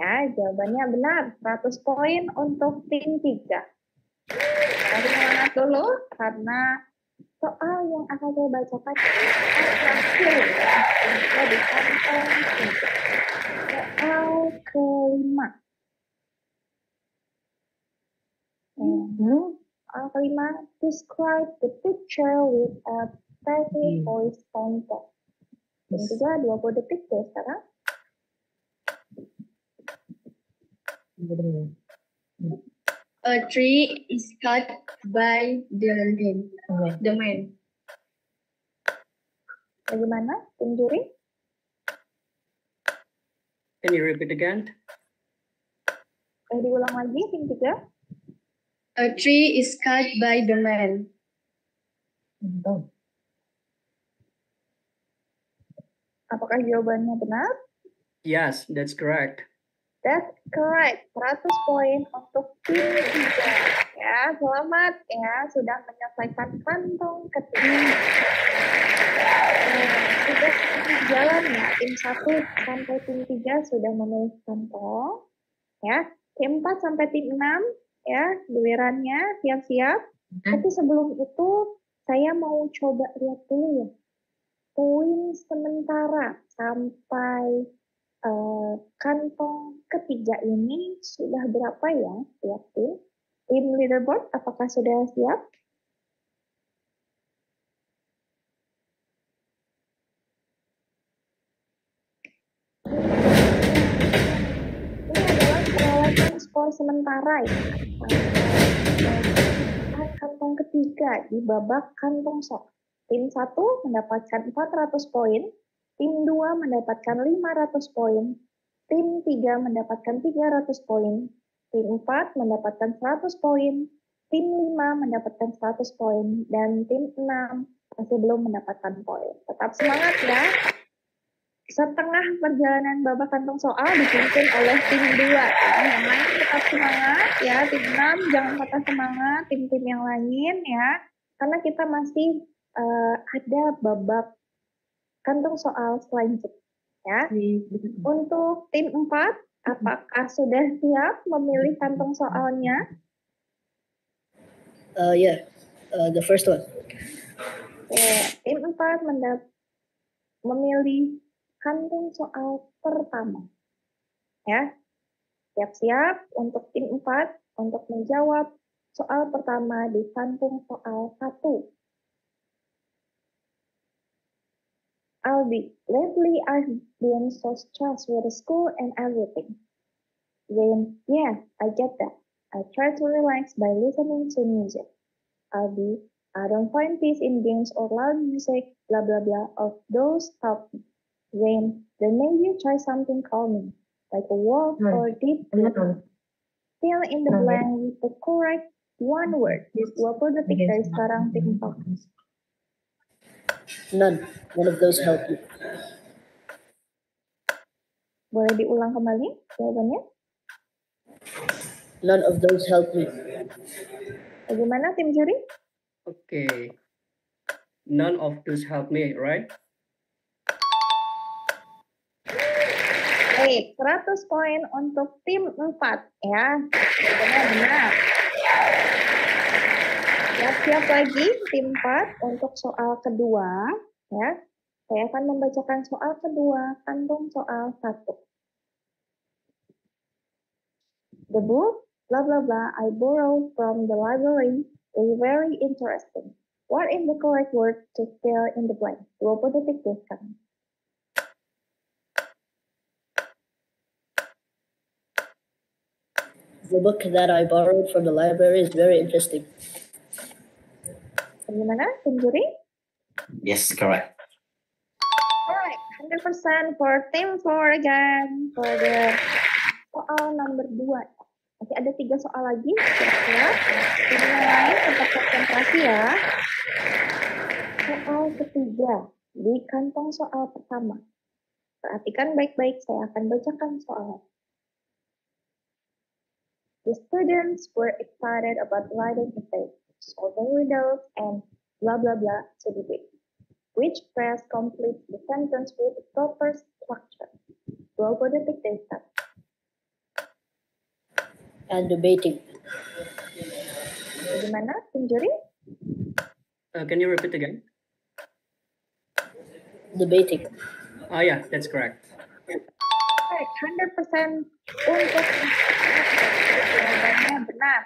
Ya, jawabannya benar. 100 poin untuk tim 3. Kita semangat dulu karena soal yang akan saya bacakan terakhir ya, di kantong 3. Soal kelima. Soal kelima, describe the picture with a passive voice sentence. Tim 3, 20 detik deh sekarang. A tree is cut by the man. Bagaimana, tim juri? Can you repeat again? Diulang lagi, tim 3. A tree is cut by the man. Apakah jawabannya benar? Yes, that's correct. That's correct. 100 poin untuk tim 3. Ya, selamat ya sudah menyelesaikan kantong ketiga. Sudah jalan ya, tim 1 sampai tim 3 sudah memilih kantong. Ya, tim 4 sampai tim 6 ya, gilirannya siap-siap. Tapi sebelum itu saya mau coba lihat dulu ya. Poin sementara sampai kantong ketiga ini sudah berapa ya tiap tim? Tim leaderboard apakah sudah siap? Ini adalah perolehan skor sementara ya. Kantong ketiga di babak kantong soal. Tim 1 mendapatkan 400 poin. Tim 2 mendapatkan 500 poin, tim 3 mendapatkan 300 poin, tim 4 mendapatkan 100 poin, tim 5 mendapatkan 100 poin, dan tim 6 masih belum mendapatkan poin. Tetap semangat ya. Setengah perjalanan babak kantong soal dipimpin oleh tim 2. Yang lain tetap semangat ya, tim 6 jangan patah semangat, tim-tim yang lain ya. Karena kita masih ada babak kantong soal selanjutnya ya. Untuk tim 4, apakah sudah siap memilih kantong soalnya? Yeah, the first one. Tim 4 memilih kantong soal pertama. Ya. Siap-siap untuk tim 4 untuk menjawab soal pertama di kantong soal 1. Albi, lately I've been so stressed with the school and everything. Then, yeah, I get that. I try to relax by listening to music. Albi, I don't find peace in games or loud music, blah blah blah, of those help me. Then maybe you try something calming, like a walk or deep breathing. Fill in the blank with the correct one word. 20 detik dari sekarang tim 4. None of those help me. Boleh diulang kembali jawabannya? None of those help me. Bagaimana tim juri? Okay. None of those help me, right? Baik, 100 poin untuk tim 4 ya. Jawabannya benar. Siap-siap lagi tim 4 untuk soal kedua ya. Saya akan membacakan soal kedua, kantong soal 1. The book, blah blah blah, I borrowed from the library is very interesting. What is the correct word to fill in the blank? 20 detik deh sekarang. The book that I borrowed from the library is very interesting. Bagaimana, tim juri? Yes, correct. Alright, 100% for team 4 again for the soal number 2. Masih ada 3 soal lagi, siap-siap. Tim yang lain tetap konsentrasi ya. Soal ketiga, di kantong soal pertama. Perhatikan baik-baik, saya akan bacakan soalnya. The students were excited about writing essays, solving riddles, and blah blah blah to debate. Which phrase completes the sentence with proper structure? 20 detik dari start. And debating. Bagaimana, tim juri? Can you repeat again? Debating. Oh yeah, that's correct. Right, 100% untuk jawabannya benar.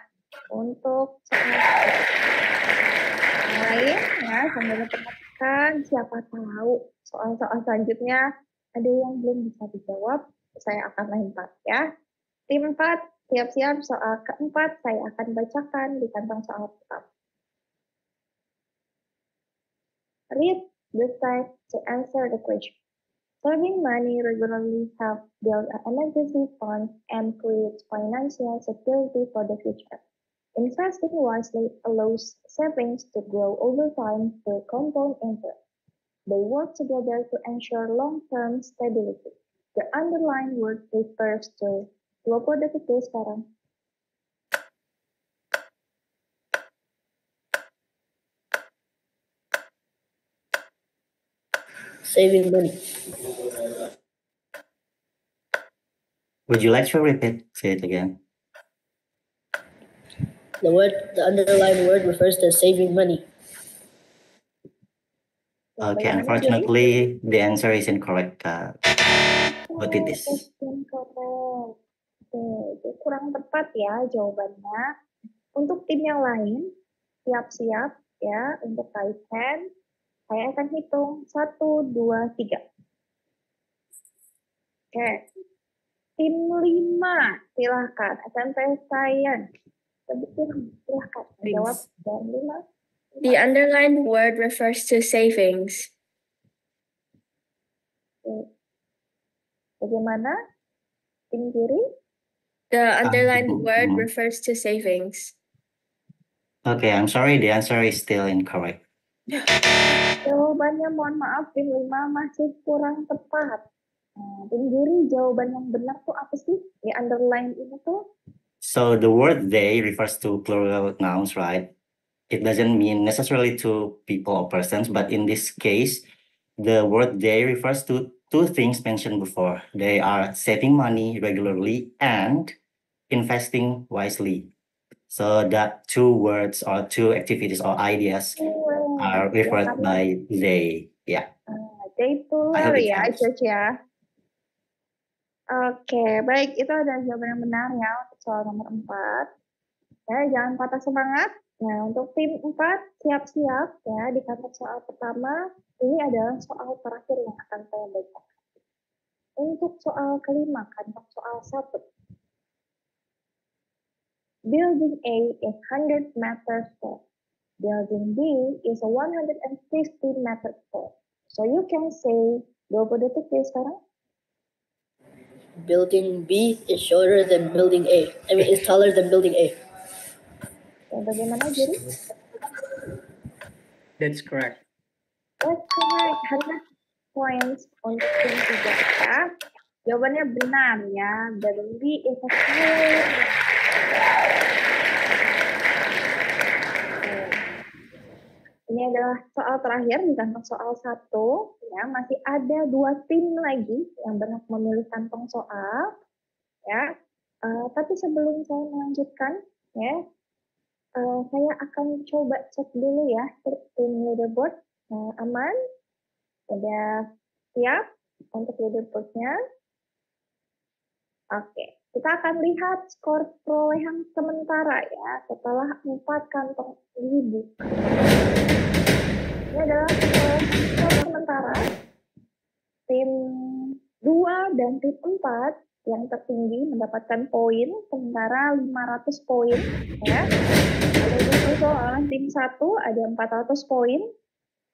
Untuk soal yang lain ya, sambil perhatikan, siapa tahu soal-soal selanjutnya ada yang belum bisa dijawab, saya akan lempar ya. Tim 4, siap-siap soal keempat saya akan bacakan di kantong soal pertama. Read the text to answer the question. Saving money regularly helps build an emergency fund and creates financial security for the future. Investing wisely allows savings to grow over time through compound interest. They work together to ensure long-term stability. The underlined word refers to 20 detik sekarang. Saving money. Would you like to repeat it again? The underlined word refers to saving money. Okay, unfortunately, the answer is incorrect. What it is? Incorrect. Oke, kurang tepat ya jawabannya. Untuk tim yang lain, siap-siap ya untuk raise hand. Saya akan hitung 1, 2, 3. Oke. Tim 5, silahkan. SMP Science. Silahkan menjawab. Dan 5. The underlined word refers to savings. Oke. Bagaimana? Tim juri? The underlined word refers to savings. Okay, I'm sorry, the answer is still incorrect. Jawabannya mohon maaf, tim 5 masih kurang tepat. Nah, tim juri jawaban yang benar tuh apa sih? Di underline ini tuh? So the word they refers to plural nouns, right? It doesn't mean necessarily to people or persons, but in this case, the word they refers to 2 things mentioned before. They are saving money regularly and investing wisely. So that 2 words or 2 activities or ideas are referred by they. Yeah. They plural ya, Coach ya. Oke, baik. Itu adalah jawaban yang benar ya untuk soal nomor 4. Ya, jangan patah semangat. Nah, untuk tim 4, siap-siap ya di kantong soal pertama. Ini adalah soal terakhir yang akan saya bacakan. Untuk soal kelima, kantong soal 1. Building A is 100 meters tall. Building B is 150 meters tall. So you can say, 20 detik ya sekarang. Building B is shorter than building A. I mean, is taller than building A. Bagaimana, Juri? That's correct. That's correct. 100 points untuk tim 3 ya. Jawabannya benar ya. Building B is a taller. Ini adalah soal terakhir di kantong soal 1. Ya, masih ada 2 tim lagi yang berhak memilih kantong soal. Ya, tapi sebelum saya melanjutkan, ya, saya akan coba cek dulu ya tim leaderboard. Aman? Sudah siap untuk leaderboardnya? Oke, kita akan lihat skor perolehan sementara ya setelah 4 kantong dibuka. Ini adalah skor sementara tim 2 dan tim 4 yang tertinggi mendapatkan poin sementara 500 poin ya. Lalu disusul oleh tim 1 ada 400 poin,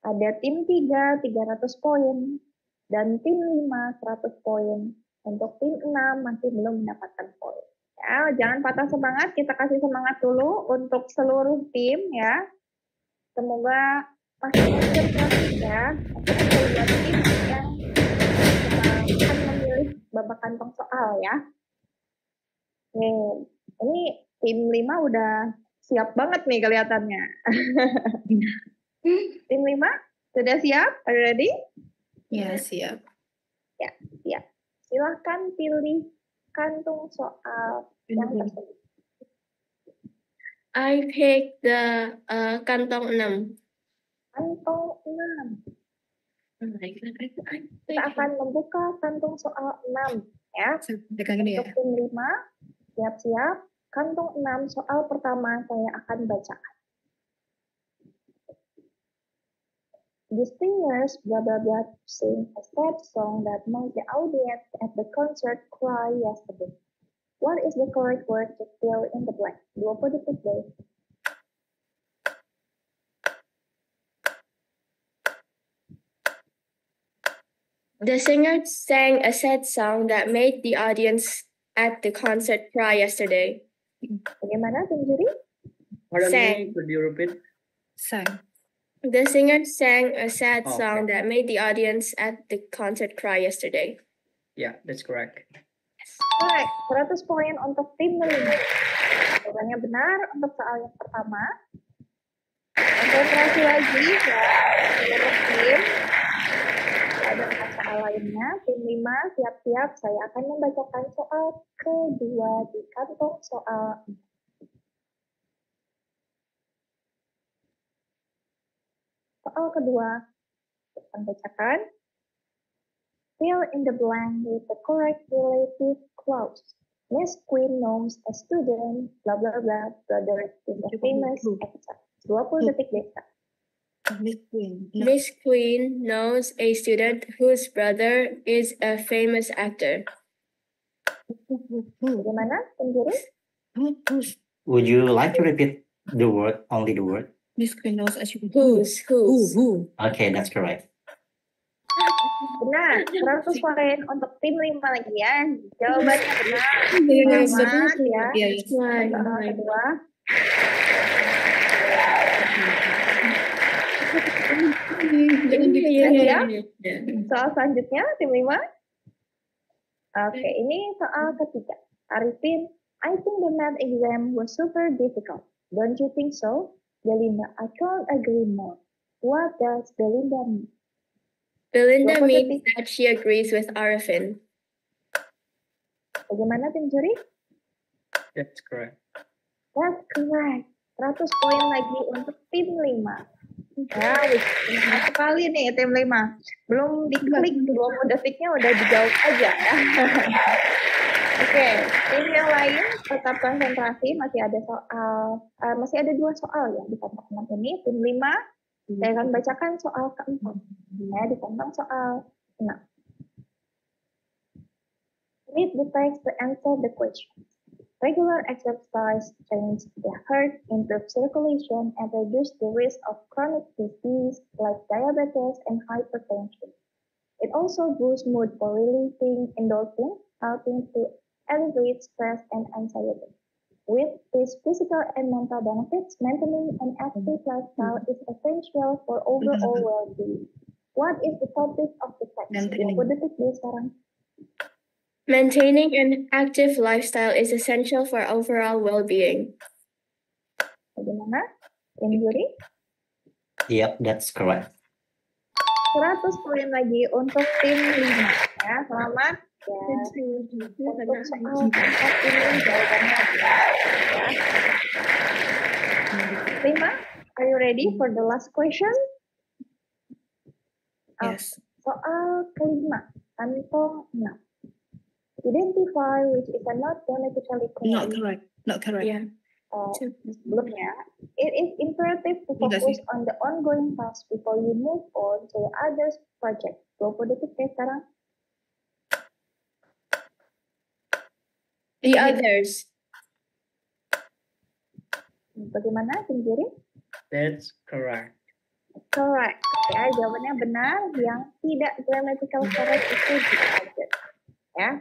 ada tim 3 300 poin, dan tim 5 100 poin. Untuk tim 6 masih belum mendapatkan poin Ya, jangan patah semangat, kita kasih semangat dulu untuk seluruh tim ya. Semoga masih cerdas ya. Untuk kedua tim yang akan memilih babak kantong soal ya. Oke, ini tim 5 udah siap banget nih kelihatannya. Tim 5 sudah siap? Are you ready? Ya, siap. Ya, siap. Silahkan pilih kantung soal yang tersebut. I pick the kantong 6. Kantong 6. Kita akan membuka kantung soal 6 ya. Untuk tim 5, siap-siap. Kantung 6 soal pertama saya akan bacakan. The singers blah blah blah sing a sad song that made the audience at the concert cry yesterday. What is the correct word to fill in the blank? 20 detik deh. The singer sang a sad song that made the audience at the concert cry yesterday. Bagaimana, Tim Juri? Pardon Sang. me, could you repeat? Sang. The singer sang a sad Oh, song okay. that made the audience at the concert cry yesterday. Yeah, that's correct. Alright, 100 poin untuk tim 5. Jawabannya benar untuk soal yang pertama. Konsentrasi lagi ya, seluruh tim. Ada 4 soal lainnya. Tim 5 siap-siap, saya akan membacakan soal kedua di kantong soal 4. Soal kedua, kita akan bacakan. Fill in the blank with the correct relative clause. Miss Queen knows a student, blah blah blah, brother is a famous actor. 20 detik desa. Miss Queen knows a student whose brother is a famous actor. Bagaimana, Tim Juri? Would you like to repeat the word, only the word? Miss Queen knows a student. Whose? Who? Okay, that's correct. Benar, 100 poin untuk tim 5 lagi ya. Jawabannya benar. Yes, Selamat ya. yes. Soal kedua. Siap? Soal selanjutnya, tim 5. Oke, ini soal ketiga. Arifin, I think the math exam was super difficult. Don't you think so? Belinda, I can't agree more. What does Belinda mean? Belinda 20 means detik. that she agrees with Arifin. Bagaimana, tim juri? That's correct. That's correct. 100 poin lagi untuk tim 5. Ya, semangat sekali nih tim 5. Belum diklik 20 detiknya udah dijawab aja ya. Oke, tim yang lain tetap konsentrasi, masih ada masih ada 2 soal ya di kantong 6 ini. Tim 5, saya akan bacakan soal keempat. Ya, di kantong soal 6. Read the text to answer the question. Regular exercise trains the heart, improves circulation, and reduces the risk of chronic disease like diabetes and hypertension. It also boosts mood for releasing endorphins, helping to alleviate stress and anxiety. With these physical and mental benefits, maintaining an active lifestyle is essential for overall well-being. What is the topic of the text? 20 detik deh sekarang. Maintaining an active lifestyle is essential for overall well-being. Bagaimana? Tim juri? Yep, that's correct. 100 poin lagi untuk tim 5 ya. Selamat ya. Untuk soal keempat ini jawabannya benar ya. 5, are you ready for the last question? Yes. Soal kelima, kantong 6. Identify which is a not grammatically correct. Not correct. Yeah. Sebelumnya, it is imperative to focus on the ongoing task before you move on to the other project. 20 detik ya sekarang. The others. Bagaimana, tim juri? That's correct. Correct. Ya, jawabannya benar. Yang tidak grammatical correct itu the other. Ya.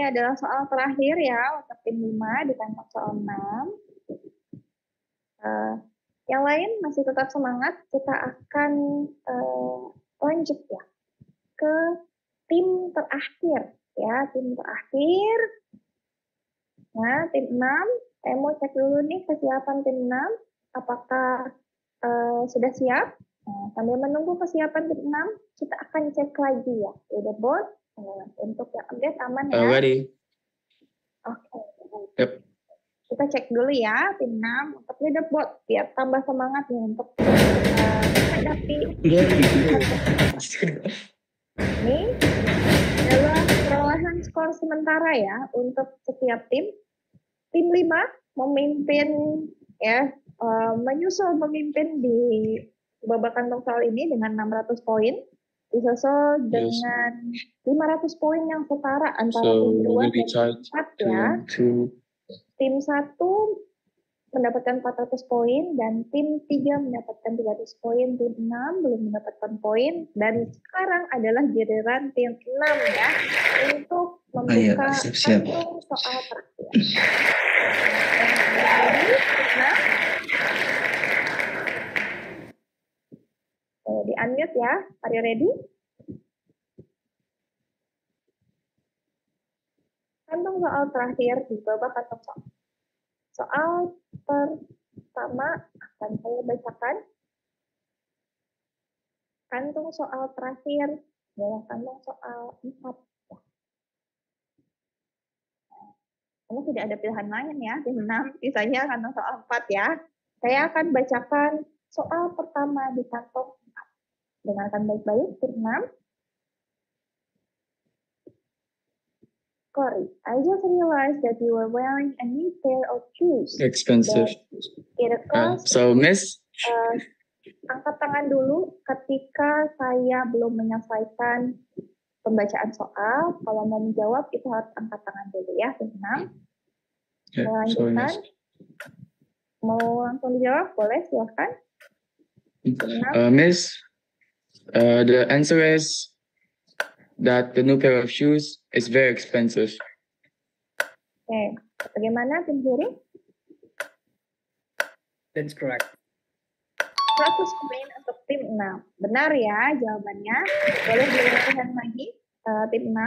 ini adalah soal terakhir ya untuk tim 5 di kantong soal 6. Yang lain masih tetap semangat, kita akan lanjut ya ke tim terakhir ya, tim terakhir. Nah, tim 6, saya mau cek dulu nih kesiapan tim 6, apakah sudah siap? Nah, sambil menunggu kesiapan tim 6, kita akan cek lagi ya, leaderboard untuk yang update aman ya. Ready. Oke. Yep. Kita cek dulu ya tim 6 untuk leaderboard biar tambah semangat nih untuk menghadapi. Ini adalah perolehan skor sementara ya untuk setiap tim. Tim 5 memimpin ya, menyusul memimpin di babak kantong soal ini dengan 600 poin. Disusul dengan 500 poin yang setara antara tim 2 dan 4 ya. Tim 1 mendapatkan 400 poin dan tim 3 mendapatkan 300 poin, tim 6 belum mendapatkan poin, dan sekarang adalah giliran tim 6 ya untuk membuka kantong soal terakhir. Di unmute ya, are you ready? Kantong soal terakhir di babak kantong soal. Soal pertama akan saya bacakan. Kantong soal terakhir adalah kantong soal 4. Karena tidak ada pilihan lain ya, tim 6 sisanya kantong soal 4 ya. Saya akan bacakan soal pertama di kantong 4. Dengarkan baik-baik tim 6. Cory, I just realized that you were wearing a new pair of shoes. Expensive. So, Miss? Angkat tangan dulu ketika saya belum menyelesaikan pembacaan soal. Kalau mau menjawab, itu harus angkat tangan dulu ya, tim 6. Melanjutkan. Mau langsung dijawab? Boleh, silahkan. Miss, the answer is that the new pair of shoes is very expensive. Oke, bagaimana tim juri? That's correct. 100 poin untuk tim 6. Benar ya jawabannya. Boleh diulang lagi tim 6.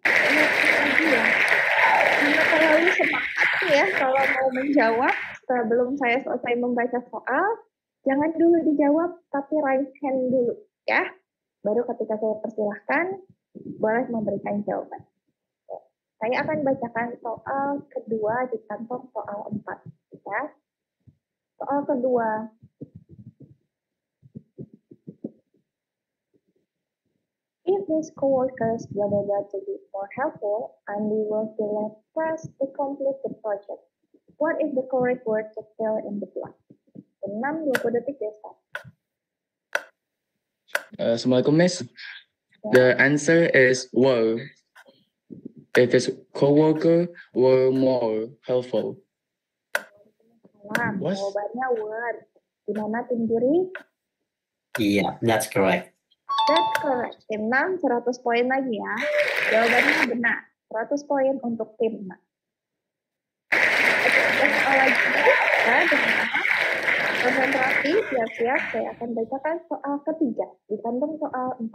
Lagi ya. Karena terlalu semangat ya kalau mau menjawab sebelum saya selesai membaca soal, jangan dulu dijawab tapi raise hand dulu ya. Baru ketika saya persilahkan, boleh memberikan jawaban. Saya akan bacakan soal kedua di kantong soal 4. Ya. Soal kedua. If these coworkers blah blah blah to be more helpful, Andy will feel less pressed to complete the project. What is the correct word to fill in the blank? 6-20 detik ya, Stop. Assalamualaikum, Miss. The answer is were. If it's coworker, were more helpful. Nah, jawabannya were. Gimana tim juri? Yeah, that's correct. That's correct. Tim 6, 100 poin lagi ya. Jawabannya benar. 100 poin untuk tim 6. Oke, soal lagi ya, dengan konsentrasi, siap-siap, saya akan bacakan soal ketiga di kantong soal 4.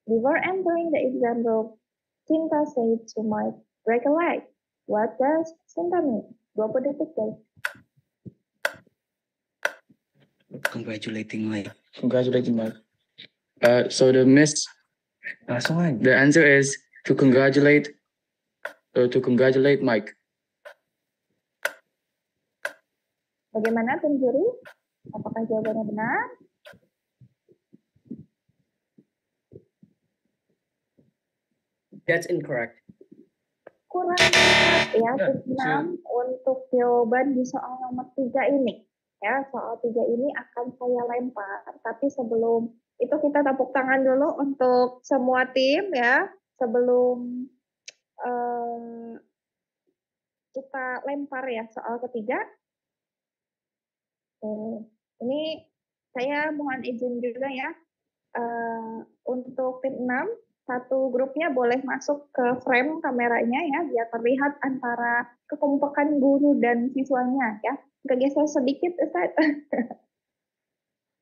Before entering the exam room, Sinta said to Mike, break a leg. What does Sinta mean? 20 detik guys. Congratulating Mike. Congratulating Mike. So the Miss, the answer is to congratulate Mike. Bagaimana tim juri? Apakah jawabannya benar? That's incorrect. Kurang tepat ya tim 6 untuk jawaban di soal nomor 3 ini. Ya, soal 3 ini akan saya lempar, tapi sebelum itu kita tepuk tangan dulu untuk semua tim ya, sebelum kita lempar ya soal ketiga. Ini saya mohon izin juga ya, untuk tim 6, satu grupnya boleh masuk ke frame kameranya ya, biar terlihat antara kekompakan guru dan siswanya ya. Kegeser sedikit, Ustaz.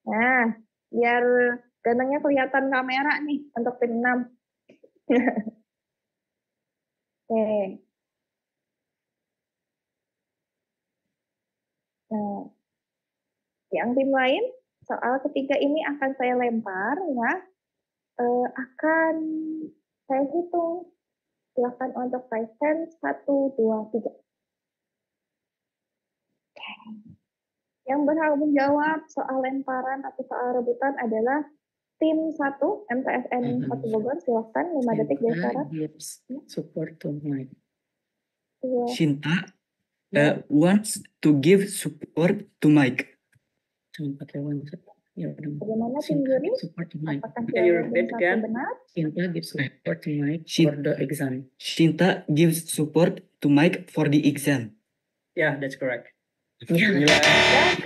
Nah, biar gantengnya kelihatan kamera nih untuk tim 6. Oke. Nah, yang tim lain, soal ketiga ini akan saya lempar ya. Akan saya hitung. Silakan untuk raise hand 1, 2, 3. Yang berhak menjawab soal lemparan atau soal rebutan adalah tim 1 MTSN 1 Bogor. Silakan 5 detik dari sekarang. Support to Mike. Shinta wants to give support to Mike. Jangan pakai one. Ya, Bagaimana tim juri? Support to Mike. Apakah Can you jawaban repeat satu again? benar? Shinta give support to Mike for the exam. Shinta gives support to Mike for the exam. Yeah, that's correct. That's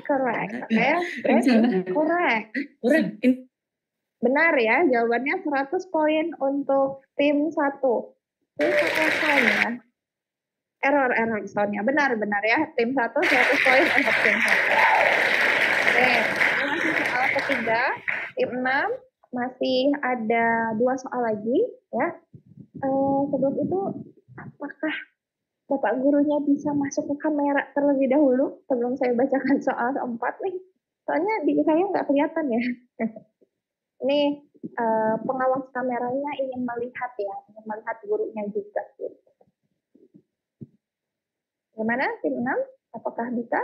correct. Okay, that's correct. Benar ya, jawabannya 100 poin untuk tim 1. Tim 1 soundnya. Error soundnya. Benar ya, tim 1 100 poin untuk tim 1. Oke, ini masih soal ketiga. Tim 6 masih ada 2 soal lagi ya. Sebelum itu, apakah Bapak gurunya bisa masuk ke kamera terlebih dahulu sebelum saya bacakan soal keempat nih? Soalnya di saya nggak kelihatan ya. Ini pengawas kameranya ingin melihat ya, ingin melihat gurunya juga. Gimana tim 6? Apakah bisa?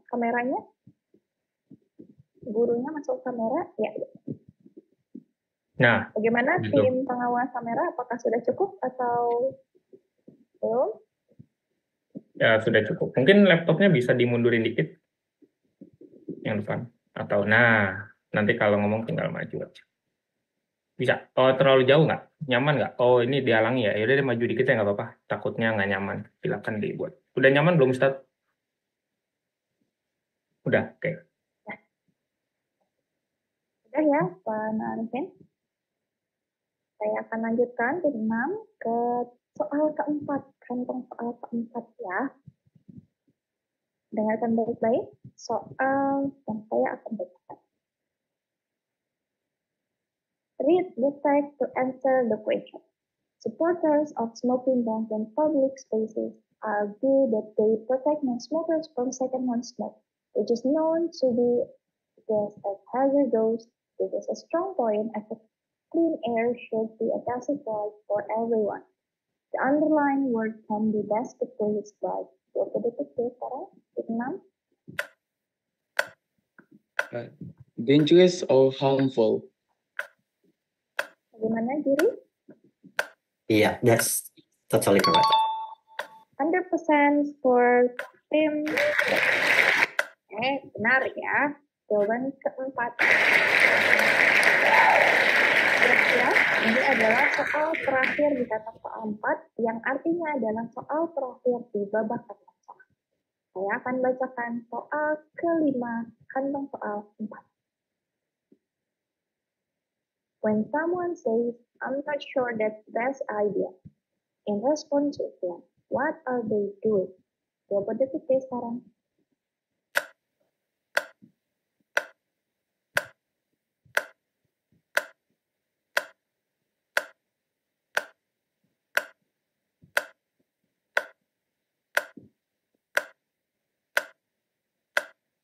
Kameranya? Gurunya masuk kamera? Ya. Nah, Bagaimana gitu. tim pengawas kamera? Apakah sudah cukup atau belum? Ya, sudah cukup. Mungkin laptopnya bisa dimundurin dikit yang depan. Atau, nah, nanti kalau ngomong tinggal maju aja. Bisa. Oh, terlalu jauh nggak? Nyaman nggak? Oh, ini dihalangi ya. Yaudah deh, maju dikit ya, nggak apa-apa. Takutnya nggak nyaman. Silakan dibuat. Udah nyaman belum, Ustaz? Udah, oke. Udah ya, Pak Arifin. Saya akan lanjutkan tim 6 ke soal keempat. Kantong soal keempat ya. Dengarkan baik-baik soal yang saya akan bacakan. Read the text to answer the question. Supporters of smoking bans in public spaces argue that they protect non-smokers from secondhand smoke, which is known to be just as hazardous. This is a strong point as the clean air should be a basic right for everyone. The underlying word can be best replaced by Dangerous or harmful? Bagaimana juri? Yeah, that's totally correct. 100% for tim. Benar ya. Jawaban keempat. Ya, ini adalah soal terakhir di kantong soal 4, yang artinya adalah soal terakhir di babak kantong soal. Saya akan bacakan soal kelima kantong soal 4. When someone says, I'm not sure that's the best idea, in response to them, what are they doing? Coba detik deh sekarang.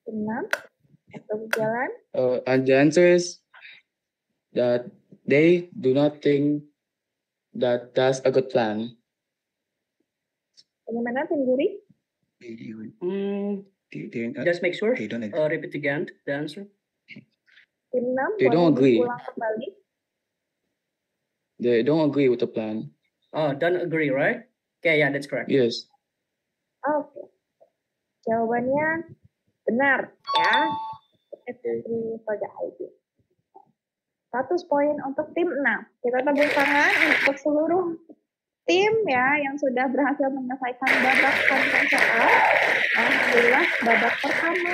Enam, atau berjalan. And the answer is that they do not think that that's a good plan. Bagaimana tim juri? Just make sure. Repeat again the answer. Tim 6 They don't agree. ulang kembali. They don't agree with the plan. Oh, don't agree, right? Okay, yeah, that's correct. Yes. Oke. Jawabannya benar ya. Agree for the idea. 100 poin untuk tim 6. Kita tepuk tangan untuk seluruh tim ya yang sudah berhasil menyelesaikan babak kantong soal. Alhamdulillah babak pertama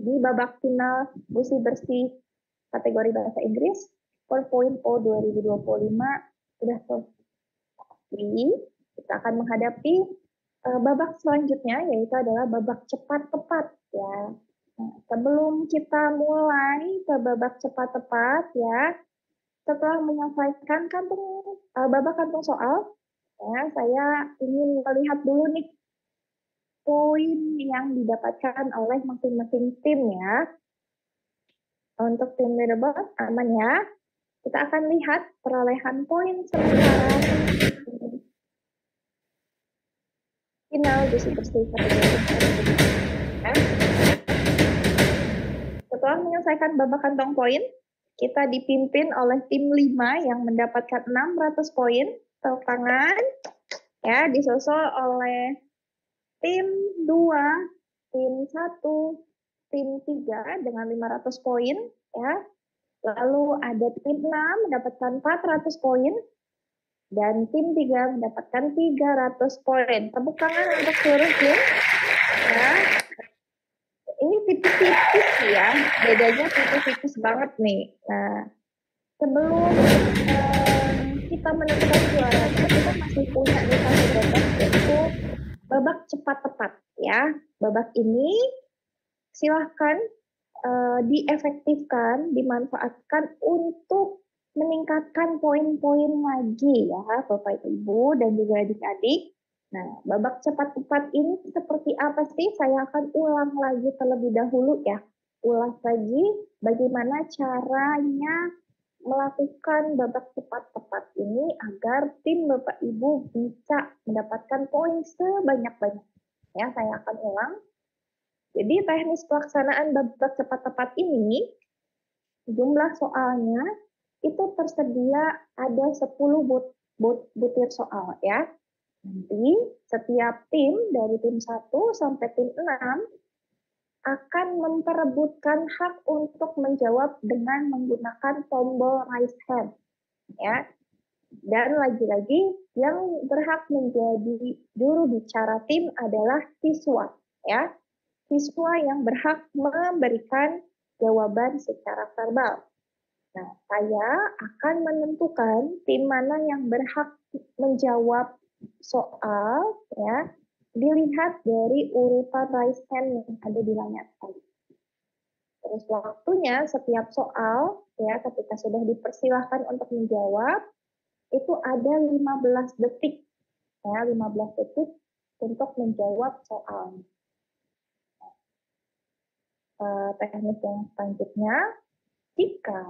di babak final busi bersih kategori bahasa Inggris 4.0 2025 sudah selesai. Kita akan menghadapi babak selanjutnya, yaitu adalah babak cepat tepat ya. Nah, sebelum kita mulai ke babak cepat tepat ya, setelah menyelesaikan babak kantung soal, ya, saya ingin melihat dulu nih poin yang didapatkan oleh masing-masing tim ya. Untuk tim leaderboard aman ya. Kita akan lihat perolehan poin sementara final bersih-bersih kategori. Setelah menyelesaikan babak kantong poin, kita dipimpin oleh tim 5 yang mendapatkan 600 poin. Tepuk tangan. Ya, disusul oleh tim 2, tim 1, tim 3 dengan 500 poin ya. Lalu ada tim 6 mendapatkan 400 poin. Dan tim 3 mendapatkan 300 poin. Tepuk tangan untuk seluruh tim. Ya. Ini tipis-tipis ya, bedanya tipis-tipis banget nih. Nah, sebelum kita menentukan juara, kita masih punya nih satu babak, yaitu babak cepat tepat ya. Babak ini silahkan diefektifkan, dimanfaatkan untuk meningkatkan poin-poin lagi ya Bapak Ibu dan juga adik-adik. Nah, babak cepat tepat ini seperti apa sih? Saya akan ulang lagi terlebih dahulu ya. Ulas lagi bagaimana caranya melakukan babak cepat tepat ini agar tim Bapak Ibu bisa mendapatkan poin sebanyak-banyak. Ya, saya akan ulang. Jadi teknis pelaksanaan babak cepat tepat ini, jumlah soalnya itu tersedia ada 10 butir soal ya. Nanti setiap tim dari tim 1 sampai tim 6 akan memperebutkan hak untuk menjawab dengan menggunakan tombol raise hand ya. Dan lagi-lagi yang berhak menjadi juru bicara tim adalah siswa ya. Siswa yang berhak memberikan jawaban secara verbal. Nah, saya akan menentukan tim mana yang berhak menjawab soal ya, dilihat dari urutan raise hand yang ada di layar tadi. Terus waktunya setiap soal ya ketika sudah dipersilahkan untuk menjawab itu ada 15 detik ya, 15 detik untuk menjawab soal. Teknik yang selanjutnya, jika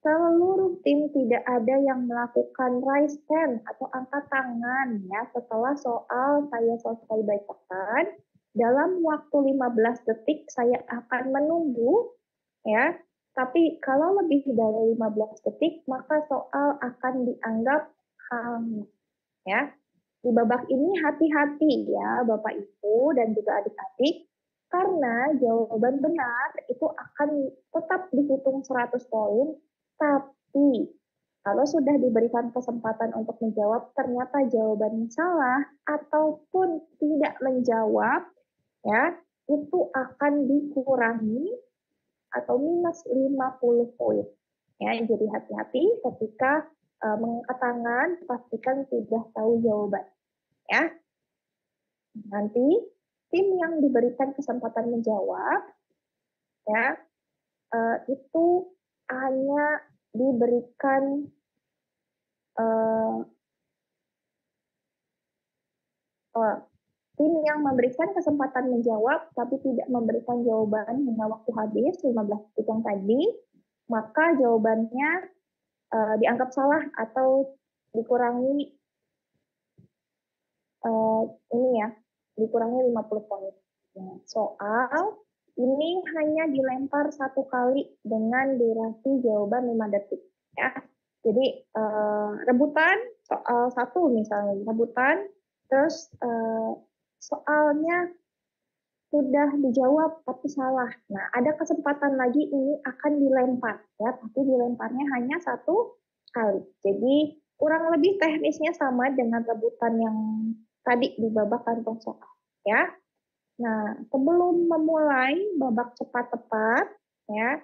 seluruh tim tidak ada yang melakukan raise hand atau angkat tangan ya setelah soal saya selesai bacakan, dalam waktu 15 detik saya akan menunggu ya. Tapi kalau lebih dari 15 detik maka soal akan dianggap hangus ya. Di babak ini hati-hati ya Bapak Ibu dan juga adik-adik, karena jawaban benar itu akan tetap dihitung 100 poin. Tapi kalau sudah diberikan kesempatan untuk menjawab ternyata jawabannya salah ataupun tidak menjawab ya, itu akan dikurangi atau minus 50 poin. Ya, jadi hati-hati ketika mengangkat tangan, pastikan sudah tahu jawaban. Ya. Nanti tim yang diberikan kesempatan menjawab ya itu hanya diberikan tim yang memberikan kesempatan menjawab tapi tidak memberikan jawaban hingga waktu habis 15 detik yang tadi, maka jawabannya dianggap salah atau dikurangi dikurangi 50 poin. Nah, soal ini hanya dilempar 1 kali dengan durasi jawaban 5 detik. Ya. Jadi rebutan soal 1 misalnya, rebutan, terus soalnya sudah dijawab tapi salah. Nah, ada kesempatan lagi ini akan dilempar, ya, tapi dilemparnya hanya 1 kali. Jadi kurang lebih teknisnya sama dengan rebutan yang tadi di babak kantong soal, ya. Nah, sebelum memulai babak cepat tepat, ya,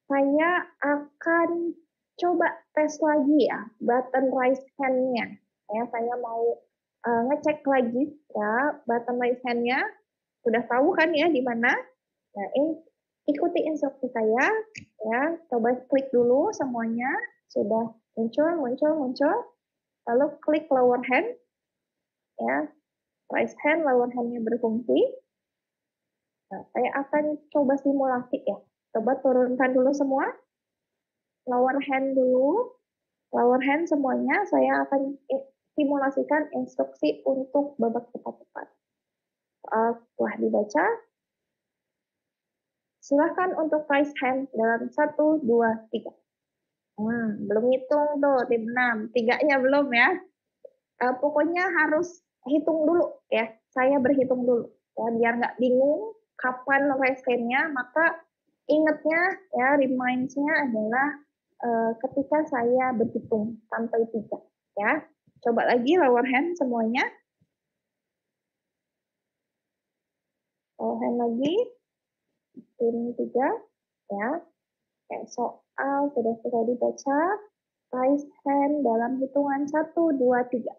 saya akan coba tes lagi ya button raise hand-nya. Ya, saya mau ngecek lagi ya button raise hand-nya. Sudah tahu kan ya di mana? Nah, ikuti instruksi saya, ya. Coba klik dulu semuanya. Sudah muncul. Lalu klik lower hand, ya. Raise hand, lower hand-nya berfungsi. Nah, saya akan coba simulasi ya. Coba turunkan dulu semua. Lower hand dulu. Lower hand semuanya. Saya akan simulasikan instruksi untuk babak cepat-cepat. Setelah dibaca, silahkan untuk raise hand dalam 1, 2, 3. Belum hitung tuh, tim 6. 3-nya belum ya. Pokoknya harus hitung dulu ya. Saya berhitung dulu. Ya, biar nggak bingung kapan raise hand-nya, maka ingatnya ya, reminds-nya adalah ketika saya berhitung sampai 3 ya. Coba lagi lower hand semuanya. Lower hand lagi. Tim 3 ya. Soal sudah selesai dibaca. Raise hand dalam hitungan 1, 2, 3.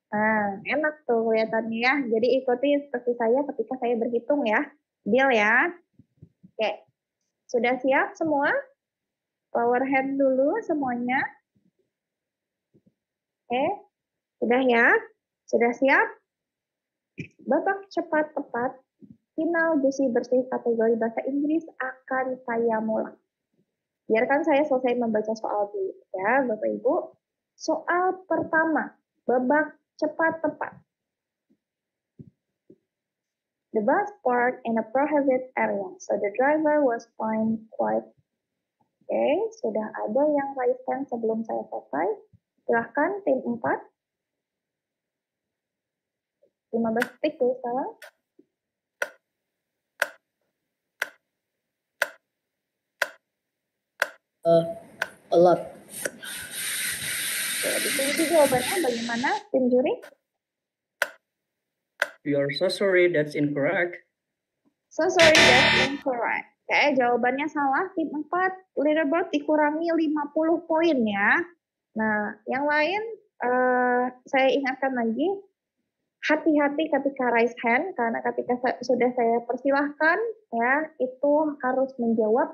Nah, enak tuh kelihatannya ya. Jadi ikuti instruksi saya ketika saya berhitung ya. Deal ya. Oke. Sudah siap semua? Lower hand dulu semuanya. Oke. Sudah ya? Sudah siap? Babak cepat tepat final Juicy bersih kategori bahasa Inggris akan saya mulai. Biarkan saya selesai membaca soal dulu ya, Bapak Ibu. Soal pertama, babak cepat tepat. The bus parked in a prohibited area, so the driver was fined quite. Oke, sudah ada yang raise hand sebelum saya selesai. Silahkan tim 4. 15 detik ya sekarang. A lot. Ditunggu jawabannya bagaimana, tim juri? We are so sorry, that's incorrect. So sorry, that's incorrect. Oke, jawabannya salah. Tim 4, leaderboard dikurangi 50 poin ya. Nah, yang lain saya ingatkan lagi, hati-hati ketika raise hand, karena ketika sudah saya persilahkan, ya, itu harus menjawab.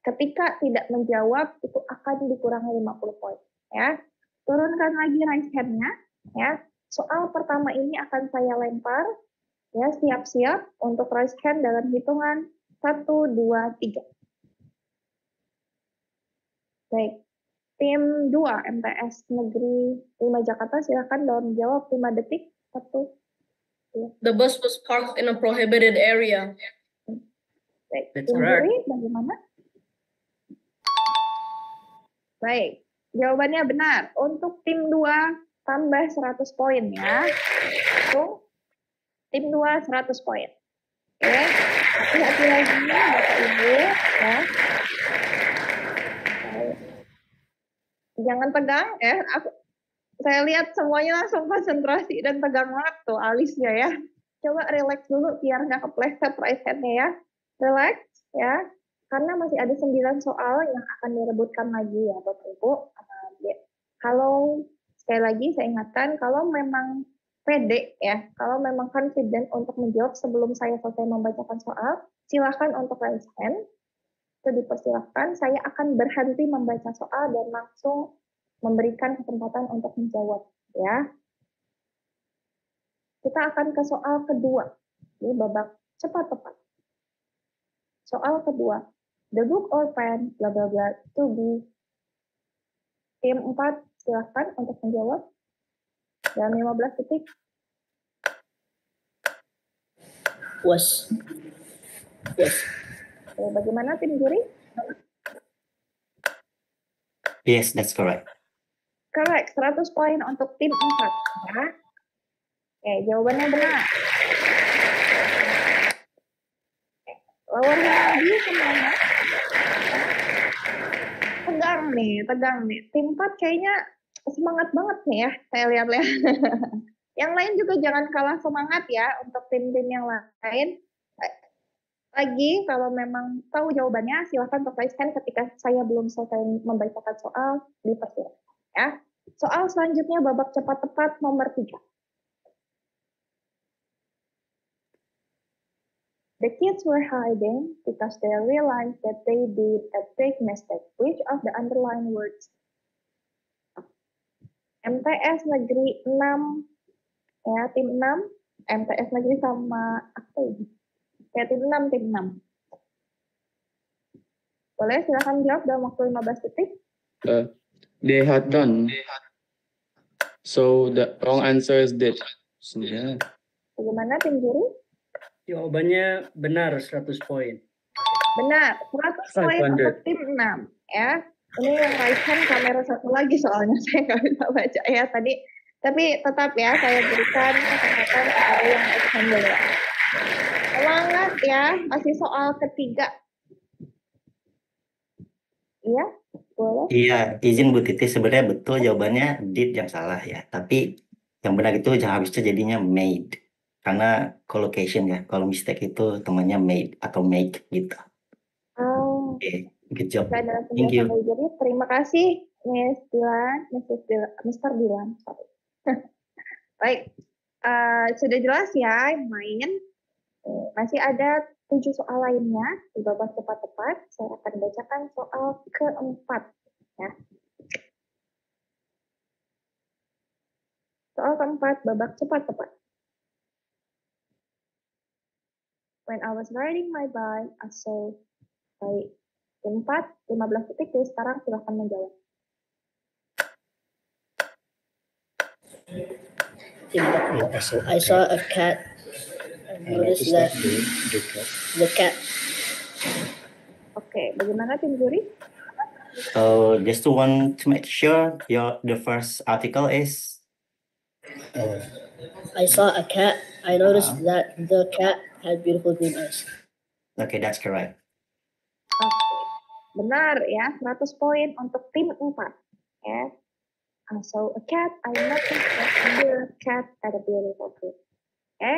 Ketika tidak menjawab, itu akan dikurangi 50 poin. Ya. Turunkan lagi raise hand-nya. Ya. Soal pertama ini akan saya lempar. Ya, siap-siap untuk raise hand dalam hitungan 1, 2, 3. Baik. Tim 2 MTS Negeri 5 Jakarta, silakan dalam jawab 5 detik. 1, 2. The bus was parked in a prohibited area. Baik. That's Tim correct. juri bagaimana? Baik. Jawabannya benar. Untuk tim 2 tambah 100 poin ya. Untuk tim 2 100 poin. Oke. Hati-hati lagi Bapak Ibu ya. Jangan tegang ya. Saya lihat semuanya langsung konsentrasi dan tegang banget tuh alisnya ya. Coba relax dulu biar nggak kepleset raise hand-nya ya. Relax ya. Karena masih ada 9 soal yang akan direbutkan lagi ya Bapak Ibu. Kalau sekali lagi saya ingatkan, kalau memang pede ya, kalau memang confident untuk menjawab sebelum saya selesai membacakan soal, silakan untuk raise hand. Itu dipersilahkan. Saya akan berhenti membaca soal dan langsung memberikan kesempatan untuk menjawab ya. Kita akan ke soal kedua. Ini babak cepat tepat. Soal kedua. The book or pen bla bla bla to be. Tim 4 silakan untuk menjawab. Dalam 15 detik. Was. Bagaimana tim juri? Yes, that's correct. Correct, 100 poin untuk tim 4 ya. Oke, jawabannya benar. Lower hand lagi semuanya. Tegang nih. Tim 4 kayaknya semangat banget nih ya, saya lihat-lihat. Yang lain juga jangan kalah semangat ya untuk tim-tim yang lain. Lagi, kalau memang tahu jawabannya, silahkan tuliskan ketika saya belum selesai membacakan soal, dipersilakan. Ya. Soal selanjutnya babak cepat tepat nomor 3. The kids were hiding because they realized that they did a big mistake. Which of the underlined words? MTS Negeri 6, ya tim 6, MTS Negeri sama apa ini? Ya tim 6, tim 6. Boleh silahkan jawab dalam waktu 15 detik. They had done. So the wrong answer is did. So, yeah. Bagaimana tim juri? Jawabannya benar 100 poin. Benar, 100 poin 500. untuk tim 6 ya. Ini yang right hand kamera satu lagi soalnya saya nggak bisa baca ya tadi. Tapi tetap ya saya berikan kesempatan kepada yang right hand dulu. Semangat ya, masih soal ketiga. Iya, boleh. Iya, izin Bu Titi, sebenarnya betul jawabannya did yang salah ya. Tapi yang benar itu habisnya jadinya made. Karena collocation ya, kalau mistake itu temannya made atau make gitu. Oh, Oke, good job. saya adalah Thank penjelasan you. dari juri. Terima kasih, Miss Dilan, Mr. Dilan. Sorry. Baik, sudah jelas ya yang main. Masih ada 7 soal lainnya di babak cepat-tepat. Saya akan bacakan soal keempat. Ya. Soal keempat, babak cepat-tepat. When I was riding my bike, I saw. Baik, keempat, 15 detik. Jadi sekarang silahkan menjawab. I saw a cat. I noticed that the cat. Oke, bagaimana tim juri? So just to want to make sure the first article is I saw a cat. I noticed that the cat had beautiful green eyes. okay, that's correct. Oke, benar ya, 100 poin untuk tim 4. Ya. I saw a cat, I noticed that the cat had a beautiful green. Oke.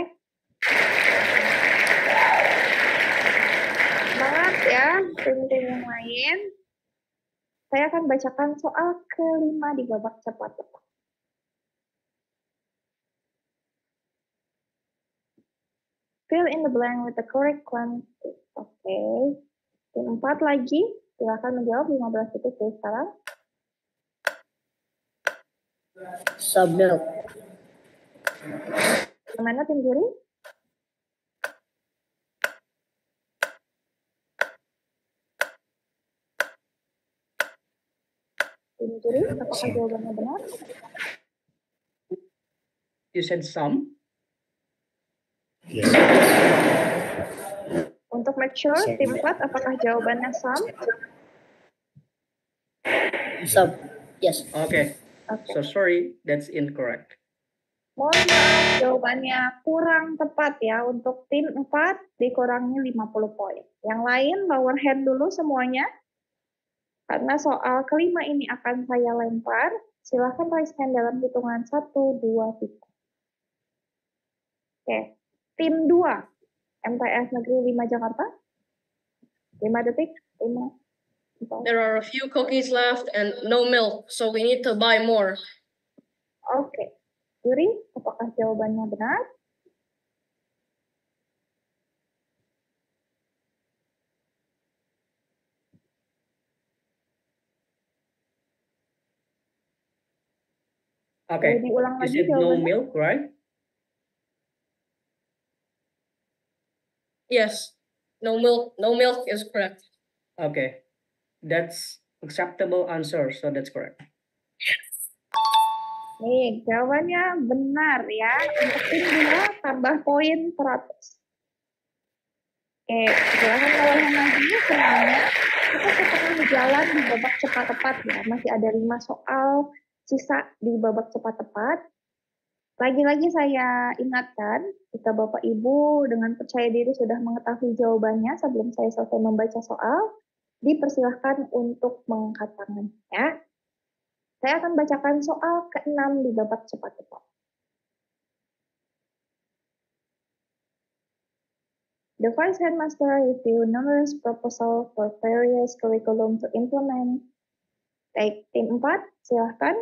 Semangat ya, tim-tim yang lain. Saya akan bacakan soal kelima di babak cepat-cepat. Fill in the blank with the correct quantity. Oke. Tim 4 lagi, silakan menjawab 15 detik dari sekarang. Some milk. Bagaimana tim juri? Tim juri, apakah jawabannya benar? You said some? Yes. Untuk make sure, tim 4, apakah jawabannya some? Some. Yes. Okay. So sorry, that's incorrect. Mohon maaf, jawabannya kurang tepat ya. Untuk tim 4, dikurangi 50 poin. Yang lain, lower hand dulu semuanya. Karena soal kelima ini akan saya lempar. Silahkan raise hand dalam hitungan 1, 2, 3. Oke. Tim 2, MTS Negeri 5 Jakarta. 5 detik. 5. There are a few cookies left and no milk, so we need to buy more. Oke. Juri, apakah jawabannya benar? Okay. Boleh diulang You lagi said no jawabannya? milk, right? Yes, no milk is correct. Okay. That's acceptable answer, so that's correct. Nih, jawabannya benar ya. Untuk tim 2 tambah poin 100. Oke, silahkan lawan lagi semuanya. Kita setengah jalan di babak cepat-tepat ya. Masih ada 5 soal sisa di babak cepat-tepat. Lagi-lagi saya ingatkan, jika Bapak Ibu dengan percaya diri sudah mengetahui jawabannya sebelum saya selesai membaca soal, dipersilahkan untuk mengangkat tangan ya. Saya akan bacakan soal ke-6 di babak cepat tepat. The Vice Headmaster reviewed numerous proposals for various curriculum to implement. Baik, tim 4, silahkan.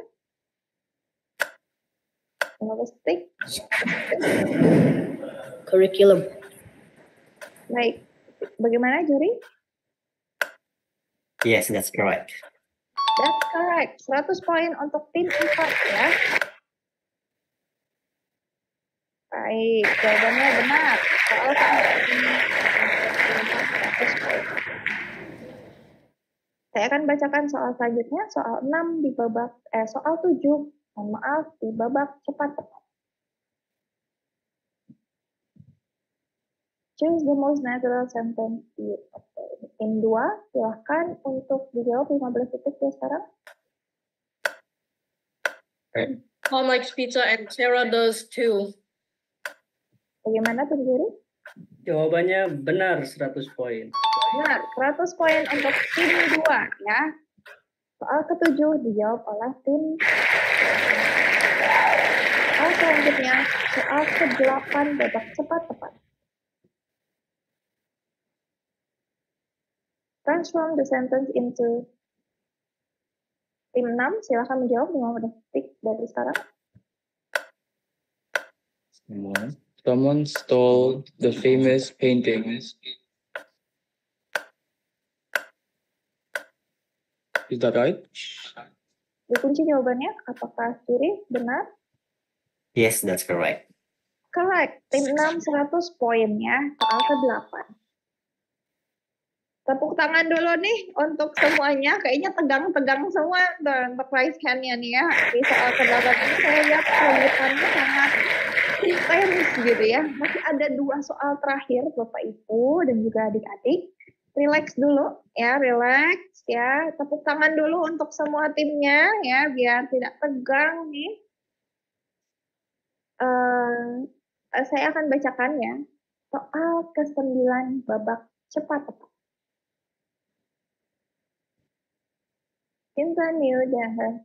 Linguistik. Curriculum. Baik, bagaimana juri? Yes, that's correct. That's correct. 100 poin untuk tim 4 ya. Baik, jawabannya benar. Soal saya akan bacakan soal selanjutnya, soal 6 di babak soal 7, mohon maaf, di babak cepat tepat. Choose the most natural sentence you obtain. Tim 2, silahkan untuk dijawab 15 detik ya sekarang. Tom likes pizza and Sarah does too. Bagaimana tim juri? Jawabannya benar 100 poin. Benar, 100 poin untuk tim 2 ya. Soal ke-7 dijawab oleh tim. Soal selanjutnya, soal ke-8 babak cepat tepat. Transform the sentence into. Tim 6, silakan menjawab 15 detik dari sekarang. Someone stole the famous painting. Is that right? Dikunci jawabannya, apakah juri benar? Yes, that's correct. Correct. Tim 6 100 poin ya. Soal ke-8. Tepuk tangan dulu nih untuk semuanya. Kayaknya tegang-tegang semua untuk raise hand-nya nih ya. Di soal ke-8 ini saya lihat kesulitannya sangat intens gitu ya. Masih ada 2 soal terakhir Bapak Ibu dan juga adik-adik. Relax dulu ya, relax ya. Tepuk tangan dulu untuk semua timnya ya, biar tidak tegang nih. Saya akan bacakan ya. Soal ke-9 babak cepat tepat. Continue the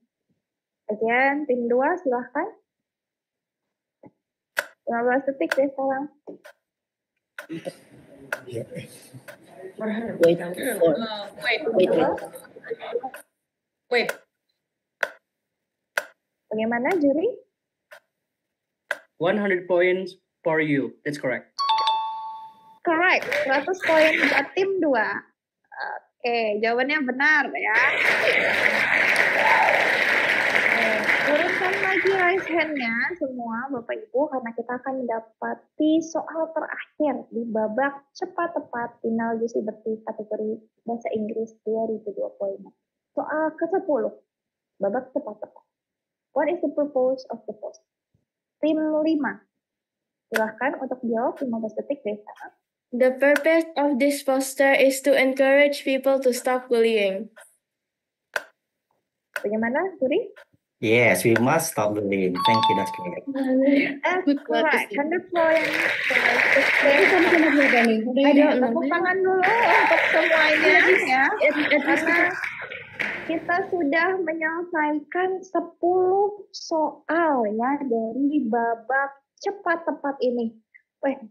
again, tim 2 silahkan. 15 detik deh sekarang. Wait. Bagaimana juri? 100 points for you. That's correct. Correct. 100 poin buat tim 2. Oke, jawabannya benar ya. Turunkan lagi raise hand-nya semua Bapak Ibu karena kita akan mendapati soal terakhir di babak cepat tepat final UC kategori bahasa Inggris 2020. Soal ke-10 babak cepat tepat. What is the purpose of the post? Tim 5. Silahkan untuk jawab 15 detik dari sekarang. The purpose of this poster is to encourage people to stop bullying. Bagaimana, Suri? Yes, we must stop bullying. Thank you, that's correct. That's correct. 100 points. Tepuk tangan dulu untuk semuanya ya. Karena kita sudah menyelesaikan 10 soal ya dari babak cepat tepat ini. Weh,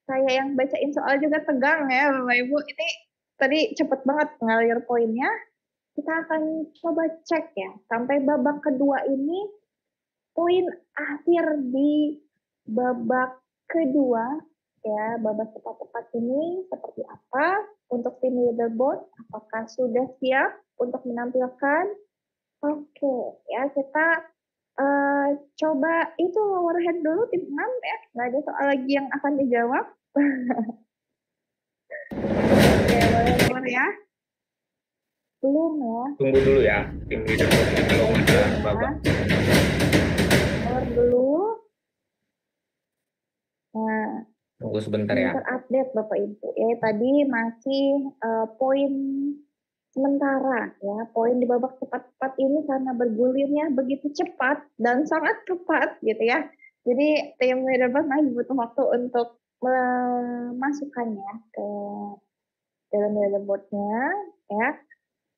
saya yang bacain soal juga tegang ya Bapak Ibu. Ini tadi cepet banget ngalir poinnya. Kita akan coba cek ya. Sampai babak kedua ini, poin akhir di babak kedua, ya babak cepat-cepat ini seperti apa? Untuk tim leaderboard, apakah sudah siap untuk menampilkan? Oke, ya kita coba itu lower hand dulu tim 6 ya. Nggak ada soal lagi yang akan dijawab. Oke, boleh lower ya. Belum ya. Tunggu dulu ya, tim leaderboard belum ada babak. Lower dulu. Nah, Tunggu sebentar ya. terupdate Bapak Ibu. Ya, tadi masih poin sementara ya, poin di babak cepat-cepat ini karena bergulirnya begitu cepat dan sangat cepat gitu ya. Jadi tim leaderboard masih butuh waktu untuk memasukkannya ke dalam leaderboardnya ya.